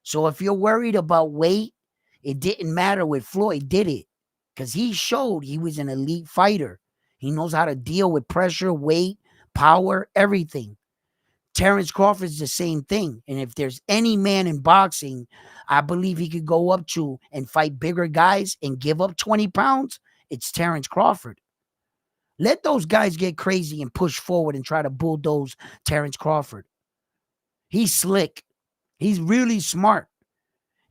So if you're worried about weight, it didn't matter with Floyd, did it? Because he showed he was an elite fighter. He knows how to deal with pressure, weight, power, everything. Terence Crawford is the same thing. And if there's any man in boxing, I believe he could go up to and fight bigger guys and give up 20 pounds, it's Terence Crawford. Let those guys get crazy and push forward and try to bulldoze Terrence Crawford. He's slick. He's really smart.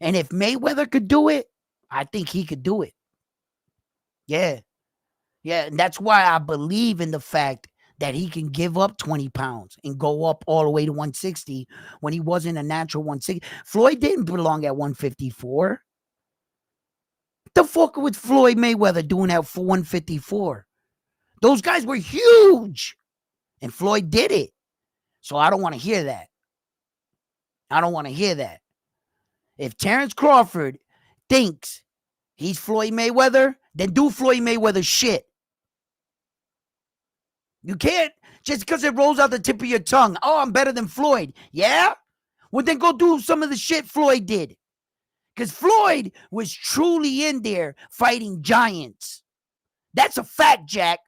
And if Mayweather could do it, I think he could do it. Yeah. Yeah. And that's why I believe in the fact that he can give up 20 pounds and go up all the way to 160 when he wasn't a natural 160. Floyd didn't belong at 154. What the fuck was Floyd Mayweather doing at 154? Those guys were huge. And Floyd did it. So I don't want to hear that. I don't want to hear that. If Terrence Crawford thinks he's Floyd Mayweather, then do Floyd Mayweather shit. You can't, just because it rolls out the tip of your tongue, oh, I'm better than Floyd. Yeah? Well, then go do some of the shit Floyd did. Because Floyd was truly in there fighting giants. That's a fact, Jack.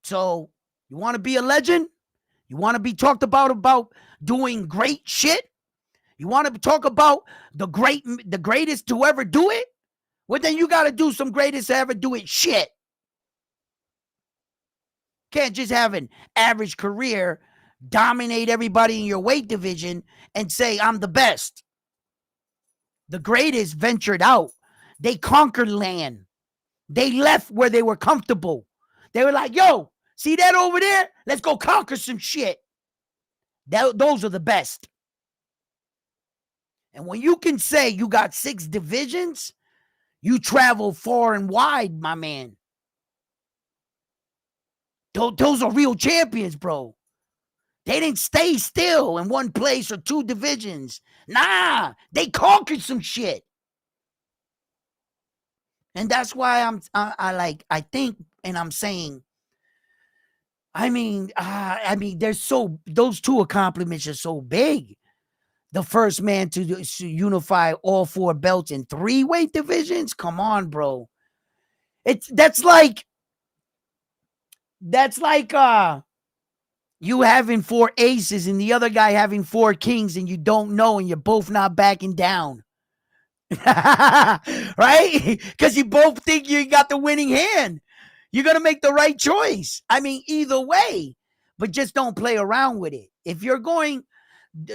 So, you want to be a legend? You want to be talked about doing great shit? You want to talk about the greatest to ever do it? Well, then you got to do some greatest to ever do it shit. Can't just have an average career, dominate everybody in your weight division, and say, I'm the best. The greatest ventured out. They conquered land. They left where they were comfortable. They were like, yo, see that over there? Let's go conquer some shit. Those are the best. And when you can say you got 6 divisions, you travel far and wide, my man. Those are real champions, bro. They didn't stay still in one place or 2 divisions. Nah, they conquered some shit. And that's why I think, and I'm saying, those 2 accomplishments are so big. The first man to unify all 4 belts in 3 weight divisions. Come on, bro. That's like you having 4 aces and the other guy having 4 kings and you don't know and you're both not backing down. Right? Because you both think you got the winning hand. You're going to make the right choice. I mean, either way. But just don't play around with it. If you're going,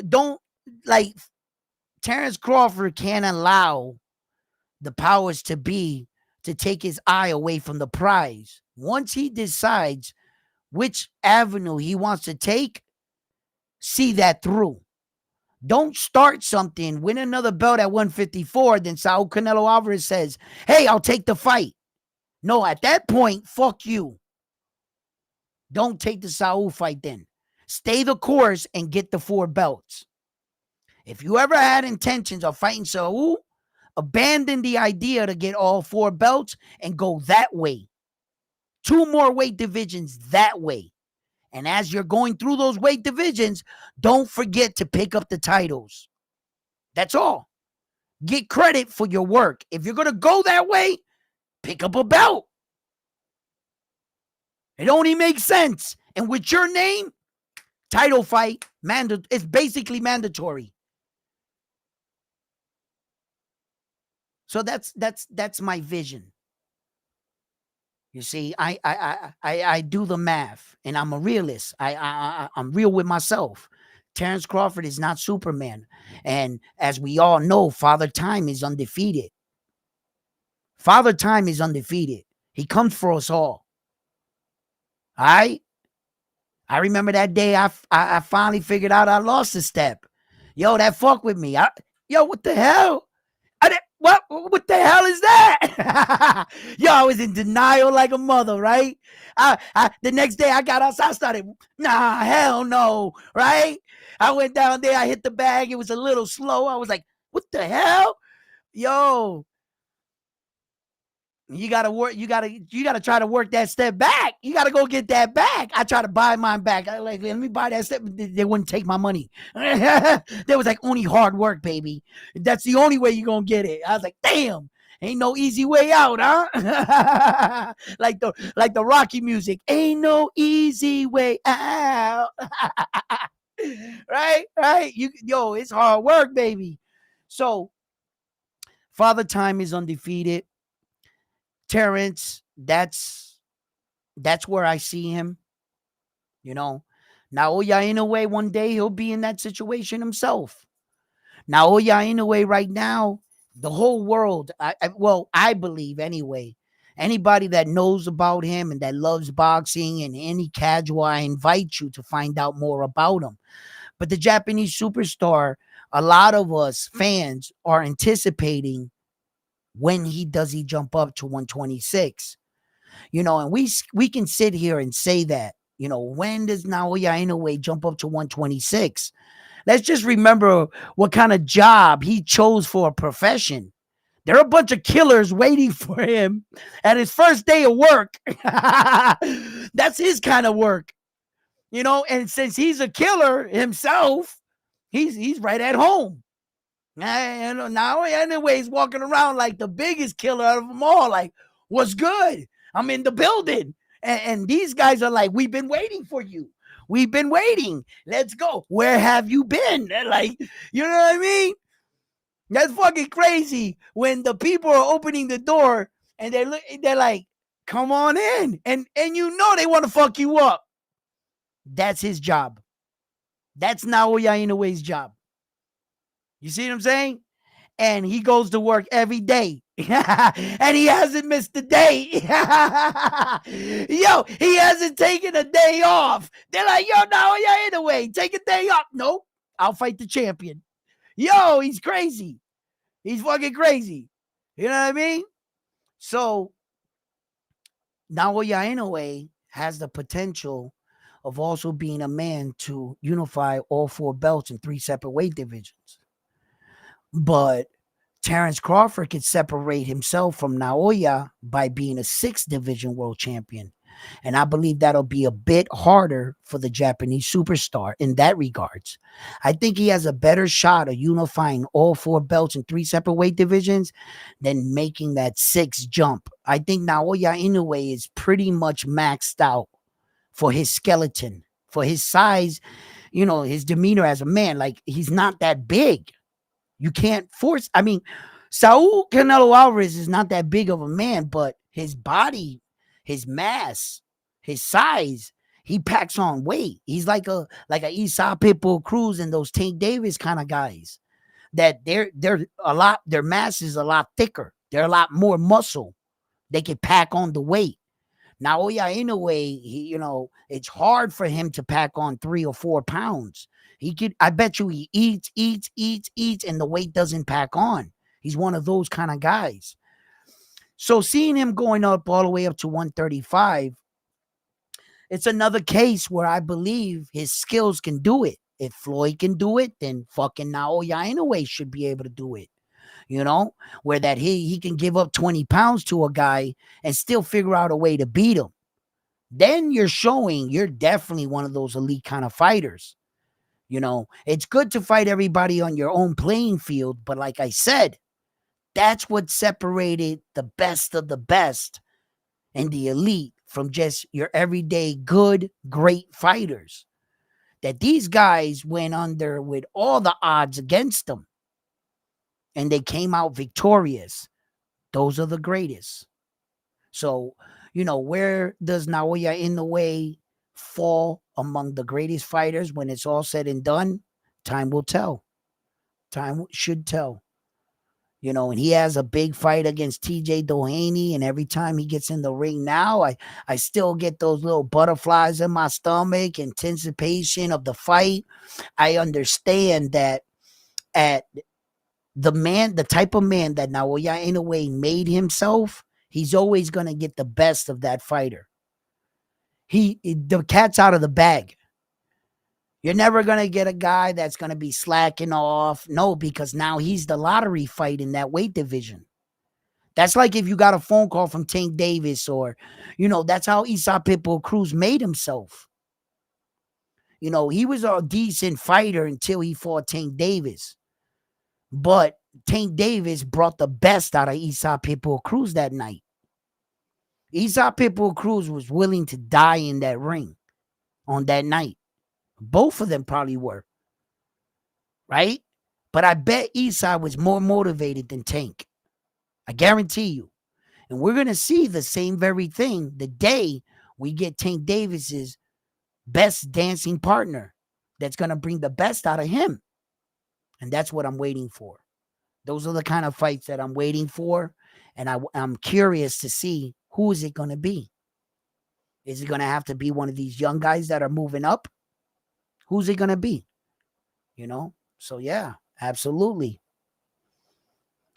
don't, like, Terrence Crawford can't allow the powers to be to take his eye away from the prize. Once he decides which avenue he wants to take, see that through. Don't start something, win another belt at 154, then Saul Canelo Alvarez says, hey, I'll take the fight. No, at that point, fuck you. Don't take the Saul fight then. Stay the course and get the 4 belts. If you ever had intentions of fighting Saul, abandon the idea to get all 4 belts and go that way. 2 more weight divisions that way. And as you're going through those weight divisions, don't forget to pick up the titles. That's all. Get credit for your work. If you're going to go that way, pick up a belt. It only makes sense. And with your name, title fight, it's basically mandatory. So that's my vision. You see, I do the math, and I'm a realist. I'm real with myself. Terrence Crawford is not Superman. And as we all know, Father Time is undefeated. Father Time is undefeated. He comes for us all. All right? I remember that day I finally figured out I lost a step. Yo, that fucked with me. What the hell? What the hell is that? Yo, I was in denial like a mother, right? The next day I got outside, I started, nah, hell no, right? I went down there, I hit the bag, it was a little slow. I was like, what the hell? Yo, you gotta work, you gotta try to work that step back. You gotta go get that back. I try to buy mine back. I like, let me buy that step. They wouldn't take my money. They was like, only hard work, baby. That's the only way you're gonna get it. I was like, damn, ain't no easy way out, huh? like the Rocky music. Ain't no easy way out. Right? It's hard work, baby. So Father Time is undefeated. Terrence, that's where I see him. You know, Naoya Inoue, one day he'll be in that situation himself. Naoya Inoue right now, the whole world, I believe anyway, anybody that knows about him and that loves boxing and any casual, I invite you to find out more about him. But the Japanese superstar, a lot of us fans are anticipating when he jump up to 126. And we can sit here and say that, when does Naoya Inoue jump up to 126? Let's just remember what kind of job he chose for a profession. There are a bunch of killers waiting for him at his first day of work. That's his kind of work, and since he's a killer himself, he's right at home. And now, anyway, he's walking around like the biggest killer out of them all. Like, what's good? I'm in the building. And these guys are like, we've been waiting for you. We've been waiting. Let's go. Where have you been? They're like, you know what I mean? That's fucking crazy when the people are opening the door and they're like, come on in. And they want to fuck you up. That's his job. That's Naoya Inoue's job. You see what I'm saying? And he goes to work every day. And he hasn't missed a day. Yo, he hasn't taken a day off. They're like, yo, Naoya Inoue, take a day off. Nope, I'll fight the champion. Yo, he's crazy. He's fucking crazy. You know what I mean? So, Naoya Inoue has the potential of also being a man to unify all 4 belts in 3 separate weight divisions. But Terrence Crawford could separate himself from Naoya by being a 6th division world champion. And I believe that'll be a bit harder for the Japanese superstar in that regards. I think he has a better shot of unifying all 4 belts in 3 separate weight divisions than making that 6th jump. I think Naoya Inoue is pretty much maxed out for his skeleton, for his size, his demeanor as a man. Like, he's not that big. You can't force. I mean, Saul Canelo Alvarez is not that big of a man, but his body, his mass, his size, he packs on weight. He's like a Isa Pitbull Cruz and those Tank Davis kind of guys. That their mass is a lot thicker. They're a lot more muscle. They can pack on the weight. Naoya Inoue, it's hard for him to pack on 3 or 4 pounds. I bet you he eats, and the weight doesn't pack on. He's one of those kind of guys. So seeing him going up all the way up to 135, it's another case where I believe his skills can do it. If Floyd can do it, then fucking Naoya Inoue should be able to do it. Where that he can give up 20 pounds to a guy and still figure out a way to beat him. Then you're showing you're definitely one of those elite kind of fighters. It's good to fight everybody on your own playing field, but like I said, that's what separated the best of the best and the elite from just your everyday good, great fighters. That these guys went under with all the odds against them, and they came out victorious. Those are the greatest. So, where does Naoya Inoue fall among the greatest fighters when it's all said and done? Time will tell. Time should tell. And he has a big fight against TJ Doheny, and every time he gets in the ring now, I still get those little butterflies in my stomach, anticipation of the fight. I understand that at the type of man that Naoya Inoue made himself, he's always going to get the best of that fighter. The cat's out of the bag. You're never going to get a guy that's going to be slacking off. No, because now he's the lottery fight in that weight division. That's like if you got a phone call from Tank Davis or, that's how Isa Pitbull Cruz made himself. He was a decent fighter until he fought Tank Davis. But Tank Davis brought the best out of Isa Pitbull Cruz that night. Isa Pitbull Cruz was willing to die in that ring on that night. Both of them probably were. Right? But I bet Isa was more motivated than Tank. I guarantee you. And we're going to see the same very thing the day we get Tank Davis's best dancing partner that's going to bring the best out of him. And that's what I'm waiting for. Those are the kind of fights that I'm waiting for. And I'm curious to see who is it going to be. Is it going to have to be one of these young guys that are moving up? Who's it going to be? You know? So, yeah, absolutely.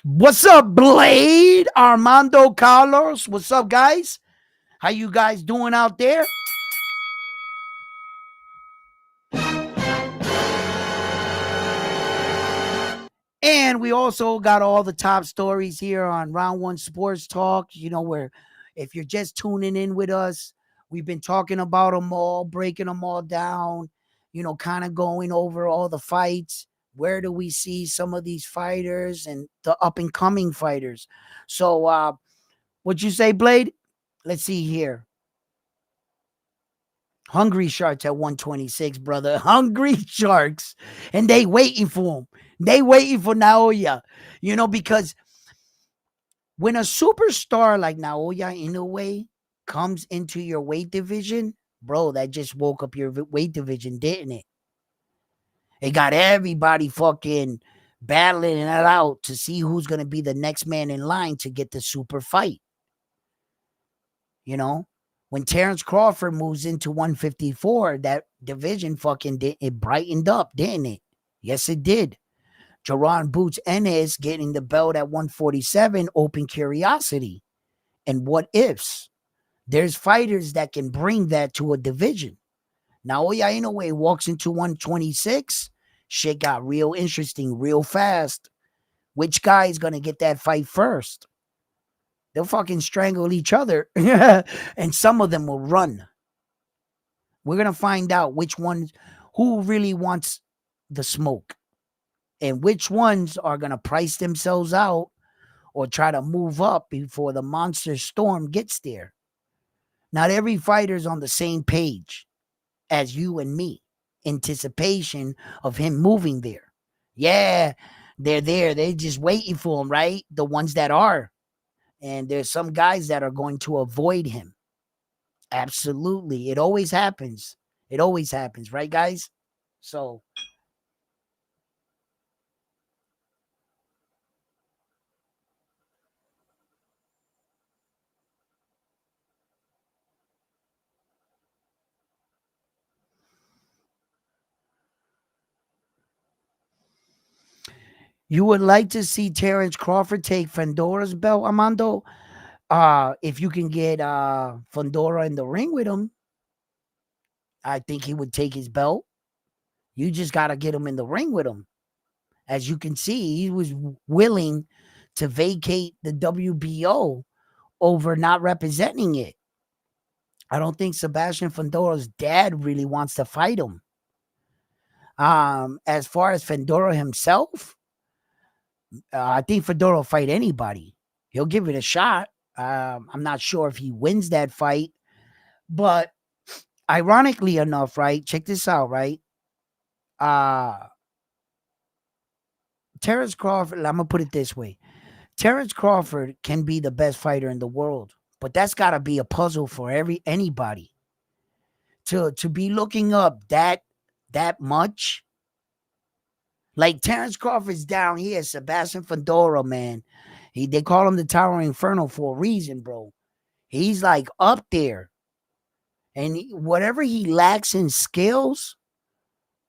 What's up, Blade? Armando Carlos. What's up, guys? How you guys doing out there? And we also got all the top stories here on Round One Sports Talk. You know, where if you're just tuning in with us, we've been talking about them all, breaking them all down, you know, kind of going over all the fights. Where do we see some of these fighters and the up and coming fighters? So, what'd you say, Blade? Let's see here. Hungry Sharks at 126, brother. Hungry Sharks. And they waiting for him. They waiting for Naoya. You know, because when a superstar like Naoya Inoue comes into your weight division, bro, that just woke up your weight division, didn't it? It got everybody fucking battling it out to see who's going to be the next man in line to get the super fight. You know? When Terrence Crawford moves into 154, that division fucking it brightened up, didn't it? Yes, it did. Jaron Boots Ennis getting the belt at 147 open curiosity. And what ifs? There's fighters that can bring that to a division. Naoya Inoue walks into 126. Shit got real interesting real fast. Which guy is going to get that fight first? They'll fucking strangle each other. And some of them will run. We're going to find out which ones, who really wants the smoke. And which ones are going to price themselves out or try to move up before the monster storm gets there. Not every fighter's on the same page as you and me. Anticipation of him moving there. Yeah, they're there. They're just waiting for him, right? The ones that are. And there's some guys that are going to avoid him. Absolutely. It always happens. It always happens, right, guys? So you would like to see Terrence Crawford take Fandora's belt, Armando? If you can get Fandora in the ring with him, I think he would take his belt. You just got to get him in the ring with him. As you can see, he was willing to vacate the WBO over not representing it. I don't think Sebastian Fandora's dad really wants to fight him. As far as Fandora himself, I think Fandora will fight anybody. He'll give it a shot. I'm not sure if he wins that fight, but ironically enough, right? Check this out, right? Terrence Crawford, I'm gonna put it this way. Terrence Crawford can be the best fighter in the world, but that's gotta be a puzzle for anybody. To be looking up that much. Like Terrence Crawford's down here, Sebastian Fandora, man. They call him the Tower Inferno for a reason, bro. He's like up there. And whatever he lacks in skills,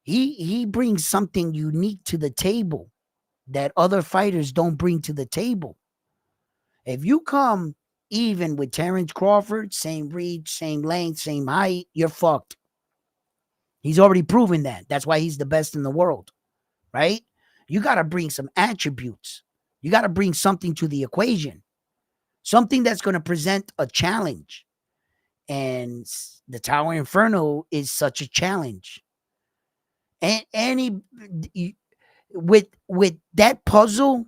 he brings something unique to the table that other fighters don't bring to the table. If you come even with Terrence Crawford, same reach, same length, same height, you're fucked. He's already proven that. That's why he's the best in the world, right? You got to bring some attributes. You got to bring something to the equation, something that's going to present a challenge. And the Tower Inferno is such a challenge. And with that puzzle,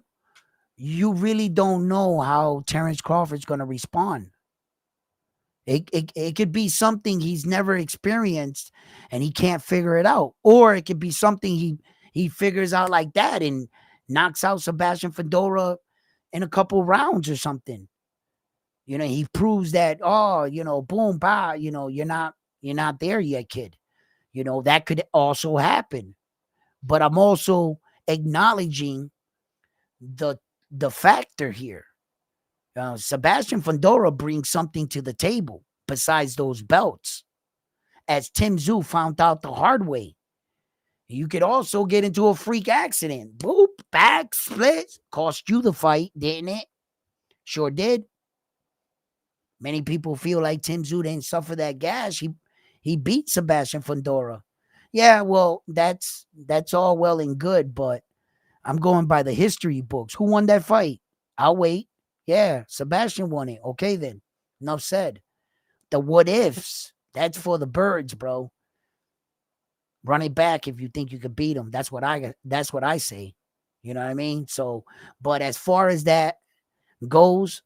you really don't know how Terrence Crawford's going to respond. It could be something he's never experienced and he can't figure it out. Or it could be something he figures out like that and knocks out Sebastian Fandora in a couple rounds or something. He proves that, oh, boom, bah, you're not there yet, kid. That could also happen. But I'm also acknowledging the the factor here. Sebastian Fandora brings something to the table besides those belts, as Tim Tszyu found out the hard way. You could also get into a freak accident. Boop, back split. Cost you the fight, didn't it? Sure did. Many people feel like Tim Tszyu didn't suffer that gash. He beat Sebastian Fandora. Yeah, well, that's all well and good, but I'm going by the history books. Who won that fight? I'll wait. Yeah, Sebastian won it. Okay, then. Enough said. The what ifs, that's for the birds, bro. Run it back if you think you could beat him. That's what I say. You know what I mean? So, but as far as that goes,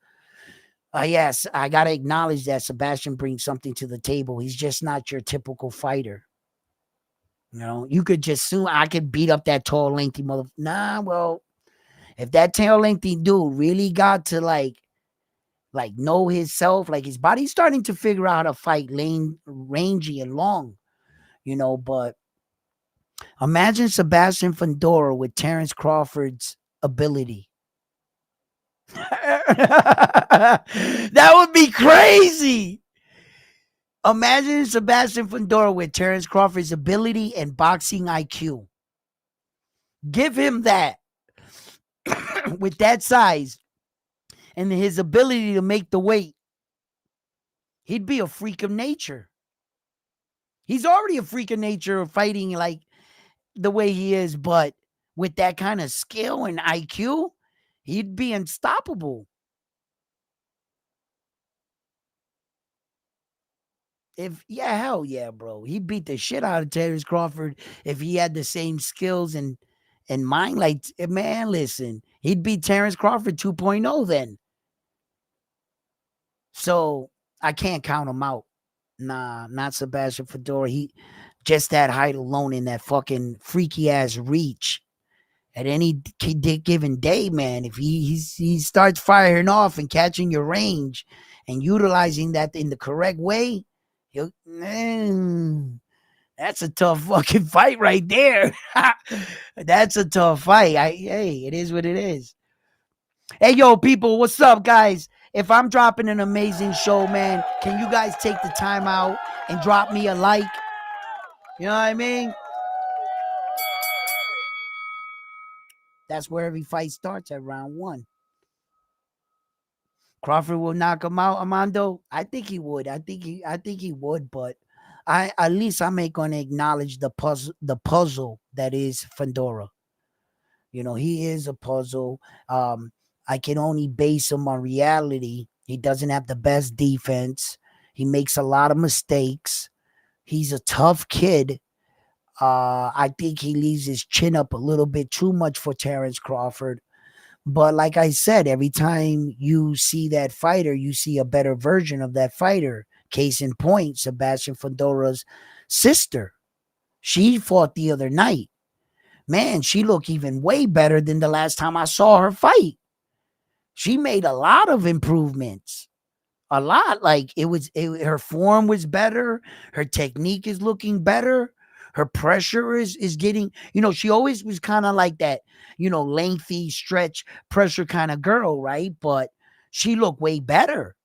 yes, I gotta acknowledge that Sebastian brings something to the table. He's just not your typical fighter. You could just assume I could beat up that tall, lengthy mother. Nah, well, if that tall, lengthy dude really got to like know himself, like his body's starting to figure out how to fight rangy and long, but imagine Sebastian Fandora with Terrence Crawford's ability. That would be crazy. Imagine Sebastian Fandora with Terrence Crawford's ability and boxing IQ. Give him that with that size and his ability to make the weight. He'd be a freak of nature. He's already a freak of nature of fighting like the way he is, but with that kind of skill and IQ, he'd be unstoppable. Hell yeah, bro. He beat the shit out of Terrence Crawford if he had the same skills and mind. Like, man, listen, he'd beat Terrence Crawford 2.0 then. So I can't count him out. Nah, not Sebastian Fedora. He just that height alone in that fucking freaky ass reach. At any given day, man, if he starts firing off and catching your range and utilizing that in the correct way, that's a tough fucking fight right there. That's a tough fight. Hey, it is what it is. Hey, yo, people, what's up, guys? If I'm dropping an amazing show, man, can you guys take the time out and drop me a like? You know what I mean? That's where every fight starts, at round 1. Crawford will knock him out, Armando. I think he would. I think he would, but at least I'm gonna acknowledge the puzzle that is Fandora. He is a puzzle. I can only base him on reality. He doesn't have the best defense. He makes a lot of mistakes. He's a tough kid. I think he leaves his chin up a little bit too much for Terrence Crawford. But like I said, every time you see that fighter, you see a better version of that fighter. Case in point, Sebastian Fandora's sister. She fought the other night. Man, she looked even way better than the last time I saw her fight. She made a lot of improvements. A lot. Like her form was better. Her technique is looking better. Her pressure is getting, she always was kind of like that, lengthy stretch pressure kind of girl, right? But she looked way better.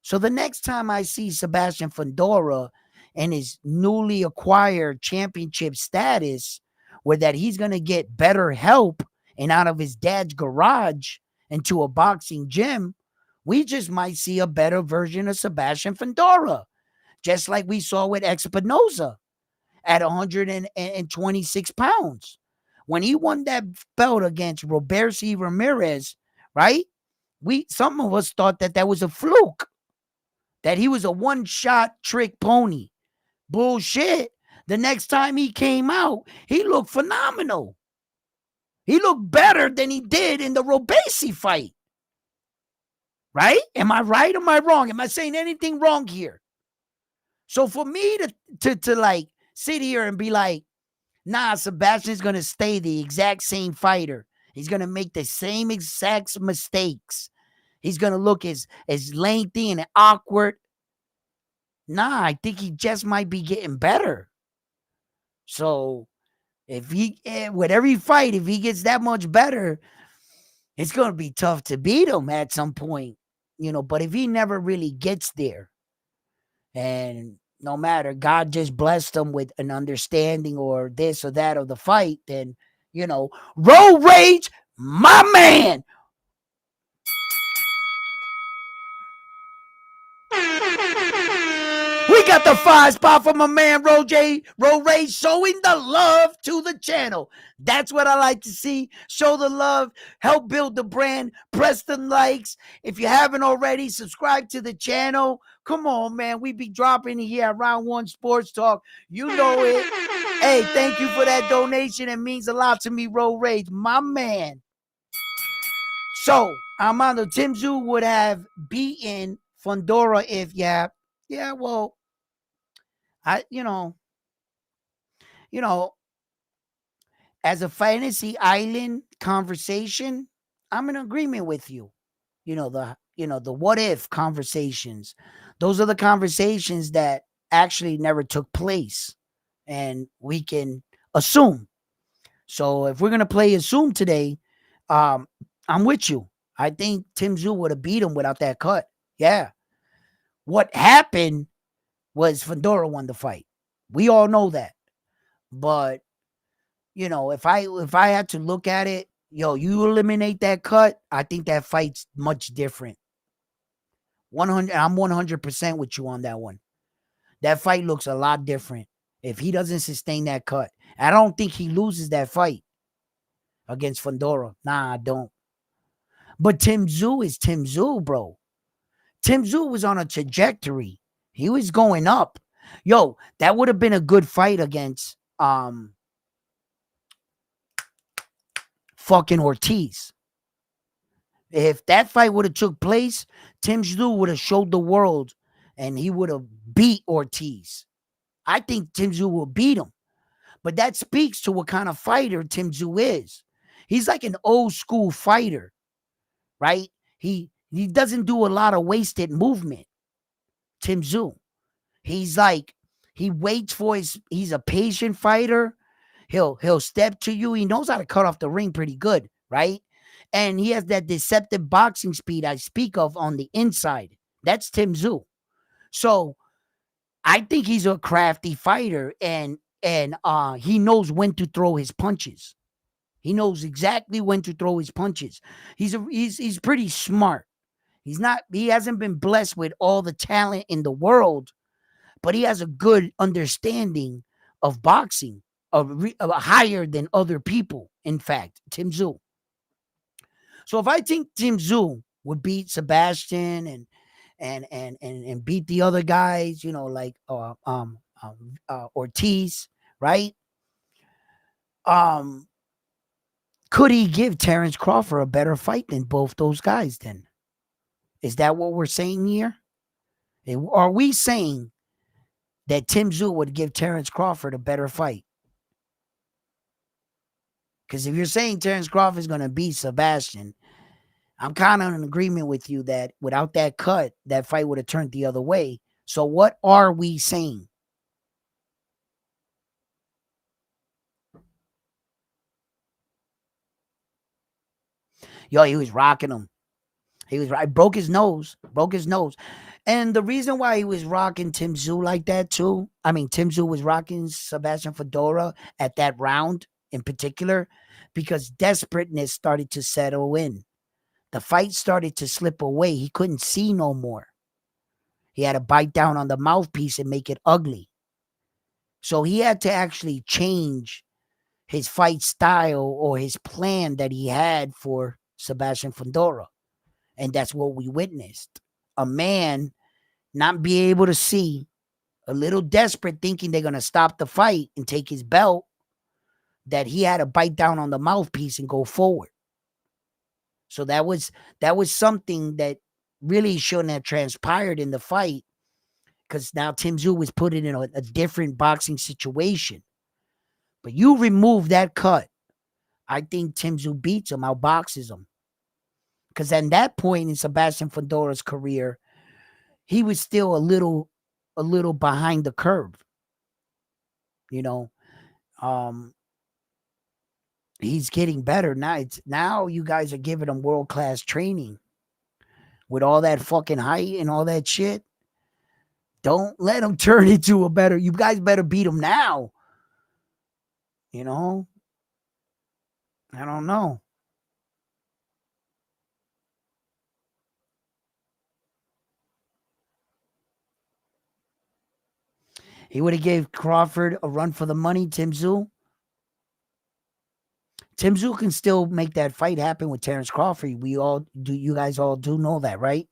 So the next time I see Sebastian Fandora and his newly acquired championship status, where that he's going to get better help and out of his dad's garage into a boxing gym, we just might see a better version of Sebastian Fandora, just like we saw with Espinoza at 126 pounds. When he won that belt against Roberto Ramirez, right? Some of us thought that was a fluke, that he was a one-shot trick pony. Bullshit. The next time he came out, he looked phenomenal. He looked better than he did in the Robeisy fight. Right? Am I right? Am I wrong? Am I saying anything wrong here? So for me to like sit here and be like, nah, Sebastian's going to stay the exact same fighter. He's going to make the same exact mistakes. He's gonna look as lengthy and awkward. Nah, I think he just might be getting better. So if he with every fight, if he gets that much better, it's gonna be tough to beat him at some point. But if he never really gets there, and no matter, God just blessed him with an understanding or this or that of the fight, then road rage, my man. We got the 5 spot from my man Road Ray showing the love to the channel. That's what I like to see. Show the love, help build the brand, press the likes. If you haven't already, subscribe to the channel. Come on, man. We be dropping here at Round 1 Sports Talk. You know it. Hey, thank you for that donation. It means a lot to me, Road Rage, my man. So, Armando, Tim Tszyu would have beaten Fandora if, well, I, as a fantasy island conversation, I'm in agreement with you. The what if conversations. Those are the conversations that actually never took place, and we can assume. So if we're gonna play assume today, I'm with you. I think Tim Tszyu would have beat him without that cut. Yeah. What happened was Fandora won the fight. We all know that. But if I had to look at it, you eliminate that cut, I think that fight's much different. 100, I'm 100% with you on that one. That fight looks a lot different if he doesn't sustain that cut. I don't think he loses that fight against Fandora. Nah, I don't. But Tim Tszyu is Tim Tszyu, bro. Tim Tszyu was on a trajectory. He was going up. That would have been a good fight against fucking Ortiz. If that fight would have took place, Tim Tszyu would have showed the world and he would have beat Ortiz. I think Tim Tszyu will beat him. But that speaks to what kind of fighter Tim Tszyu is. He's like an old school fighter, right? He doesn't do a lot of wasted movement. Tim Tszyu. He's like, he waits for he's a patient fighter. He'll step to you. He knows how to cut off the ring pretty good, right? And he has that deceptive boxing speed I speak of on the inside. That's Tim Tszyu. So I think he's a crafty fighter, and he knows when to throw his punches. He knows exactly when to throw his punches. He's pretty smart. He hasn't been blessed with all the talent in the world, but he has a good understanding of boxing, higher than other people. In fact, Tim Tszyu. So if I think Tim Tszyu would beat Sebastian and beat the other guys, like Ortiz, right? Could he give Terrence Crawford a better fight than both those guys? Then is that what we're saying here? Are we saying that Tim Tszyu would give Terrence Crawford a better fight? Because if you're saying Terrence Crawford is going to beat Sebastian, I'm kind of in agreement with you that without that cut, that fight would have turned the other way. So what are we saying? He was rocking him. I broke his nose. And the reason why he was rocking Tim Tszyu like that too, Tim Tszyu was rocking Sebastian Fandora at that round in particular, because desperateness started to settle in. The fight started to slip away. He couldn't see no more. He had to bite down on the mouthpiece and make it ugly. So he had to actually change his fight style or his plan that he had for Sebastian Fandora. And that's what we witnessed. A man not be able to see, a little desperate, thinking they're going to stop the fight and take his belt, that he had to bite down on the mouthpiece and go forward. So that was something that really shouldn't have transpired in the fight, because now Tim Tszyu was put in a different boxing situation. But you remove that cut, I think Tim Tszyu beats him, outboxes him. Because at that point in Sebastian Fandora's career, he was still a little behind the curve. You know, um, he's getting better now. Now you guys are giving him world class training with all that fucking height and all that shit. Don't let him turn into a better. You guys better beat him now. You know, I don't know. He would have gave Crawford a run for the money. Tim Tszyu. Tim Tszyu can still make that fight happen with Terrence Crawford. We all do. You guys all do know that, right?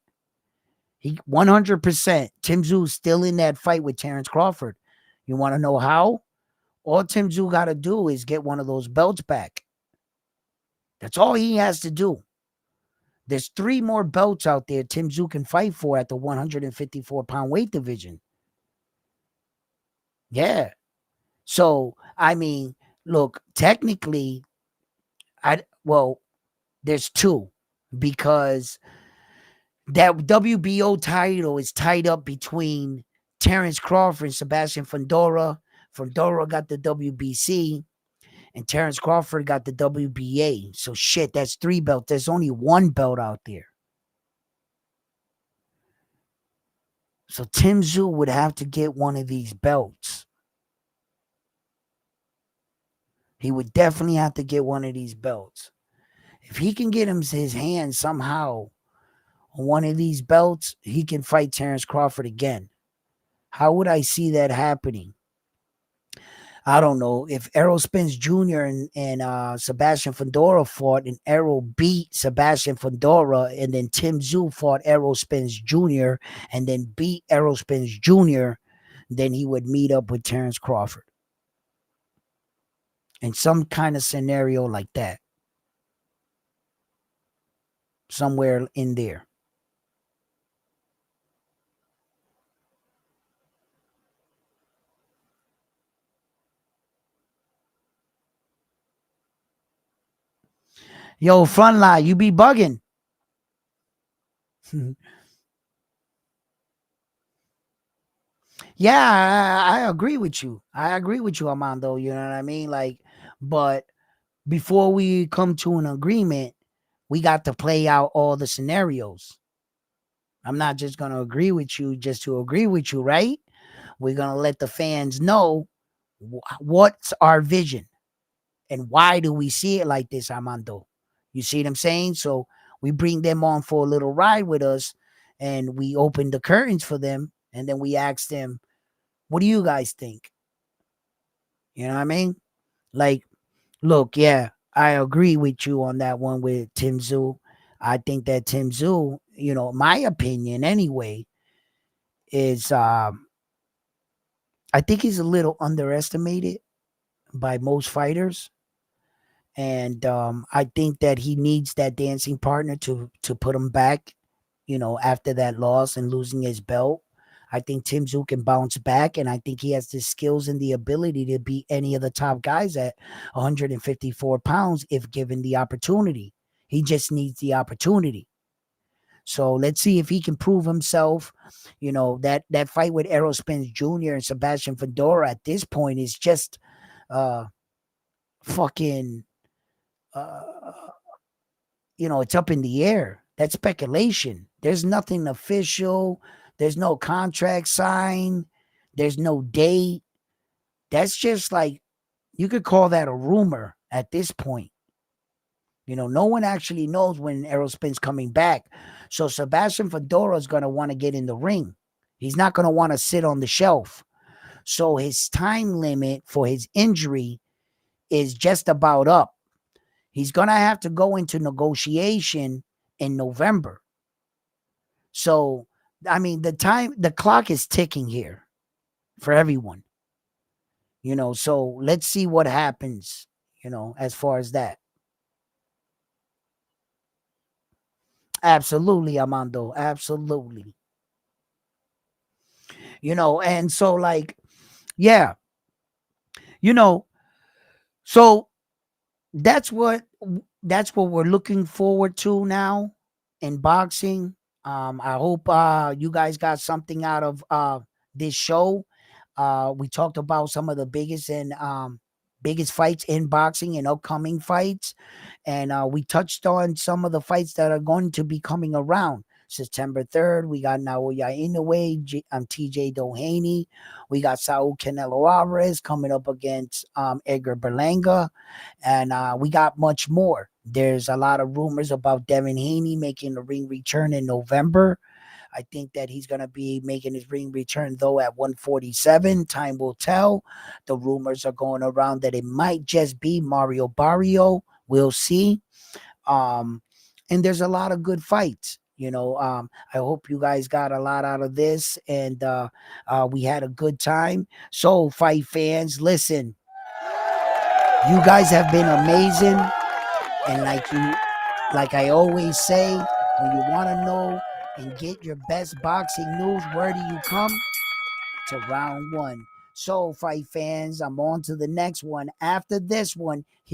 He 100%. Tim Tszyu still in that fight with Terrence Crawford. You want to know how? All Tim Tszyu got to do is get one of those belts back. That's all he has to do. There's 3 more belts out there Tim Tszyu can fight for at the 154-pound weight division. Yeah. So, I mean, look, technically, there's 2 because that WBO title is tied up between Terrence Crawford and Sebastian Fandora. Fandora got the WBC and Terrence Crawford got the WBA. So shit, that's 3 belts. There's only 1 belt out there. So Tim Tszyu would have to get one of these belts. He would definitely have to get one of these belts. If he can get his hands somehow on one of these belts, he can fight Terrence Crawford again. How would I see that happening? I don't know. If Errol Spence Jr. and Sebastian Fandora fought, and Errol beat Sebastian Fandora, and then Tim Tszyu fought Errol Spence Jr. and then beat Errol Spence Jr., then he would meet up with Terrence Crawford. In some kind of scenario like that. Somewhere in there. Yo, Frontline, you be bugging. Yeah, I agree with you. I agree with you, Armando. You know what I mean? Like, but before we come to an agreement, we got to play out all the scenarios. I'm not just going to agree with you just to agree with you, right? We're going to let the fans know what's our vision and why do we see it like this, Armando. You see what I'm saying? So we bring them on for a little ride with us and we open the curtains for them and then we ask them, what do you guys think? You know what I mean? Like, look, yeah, I agree with you on that one with Tim Tszyu. I think that Tim Tszyu, my opinion anyway, is I think he's a little underestimated by most fighters. And I think that he needs that dancing partner to put him back, after that loss and losing his belt. I think Tim Tszyu can bounce back, and I think he has the skills and the ability to beat any of the top guys at 154 pounds if given the opportunity. He just needs the opportunity. So let's see if he can prove himself. That fight with Errol Spence Jr. and Sebastian Fedora at this point is just fucking uh, it's up in the air. That's speculation. There's nothing official. There's no contract signed. There's no date. That's just like, you could call that a rumor at this point. No one actually knows when Errol Spence coming back. So Sebastian Fedora is going to want to get in the ring. He's not going to want to sit on the shelf. So his time limit for his injury is just about up. He's going to have to go into negotiation in November. So, I mean, the clock is ticking here for everyone. So let's see what happens, as far as that. Absolutely, Armando. Absolutely. And so like, yeah, you know, so that's what we're looking forward to now. in boxing. I hope you guys got something out of this show. We talked about some of the biggest fights in boxing and upcoming fights, and we touched on some of the fights that are going to be coming around. September 3rd, we got Naoya Inoue, TJ Doheny. We got Saul Canelo Alvarez coming up against Edgar Berlanga. And we got much more. There's a lot of rumors about Devin Haney making a ring return in November. I think that he's going to be making his ring return, though, at 147. Time will tell. The rumors are going around that it might just be Mario Barrio. We'll see. Um, and there's a lot of good fights. I hope you guys got a lot out of this, and we had a good time. So, fight fans, listen, you guys have been amazing, and like I always say, when you want to know and get your best boxing news, where do you come? To round one. So, fight fans, I'm on to the next one. After this one, here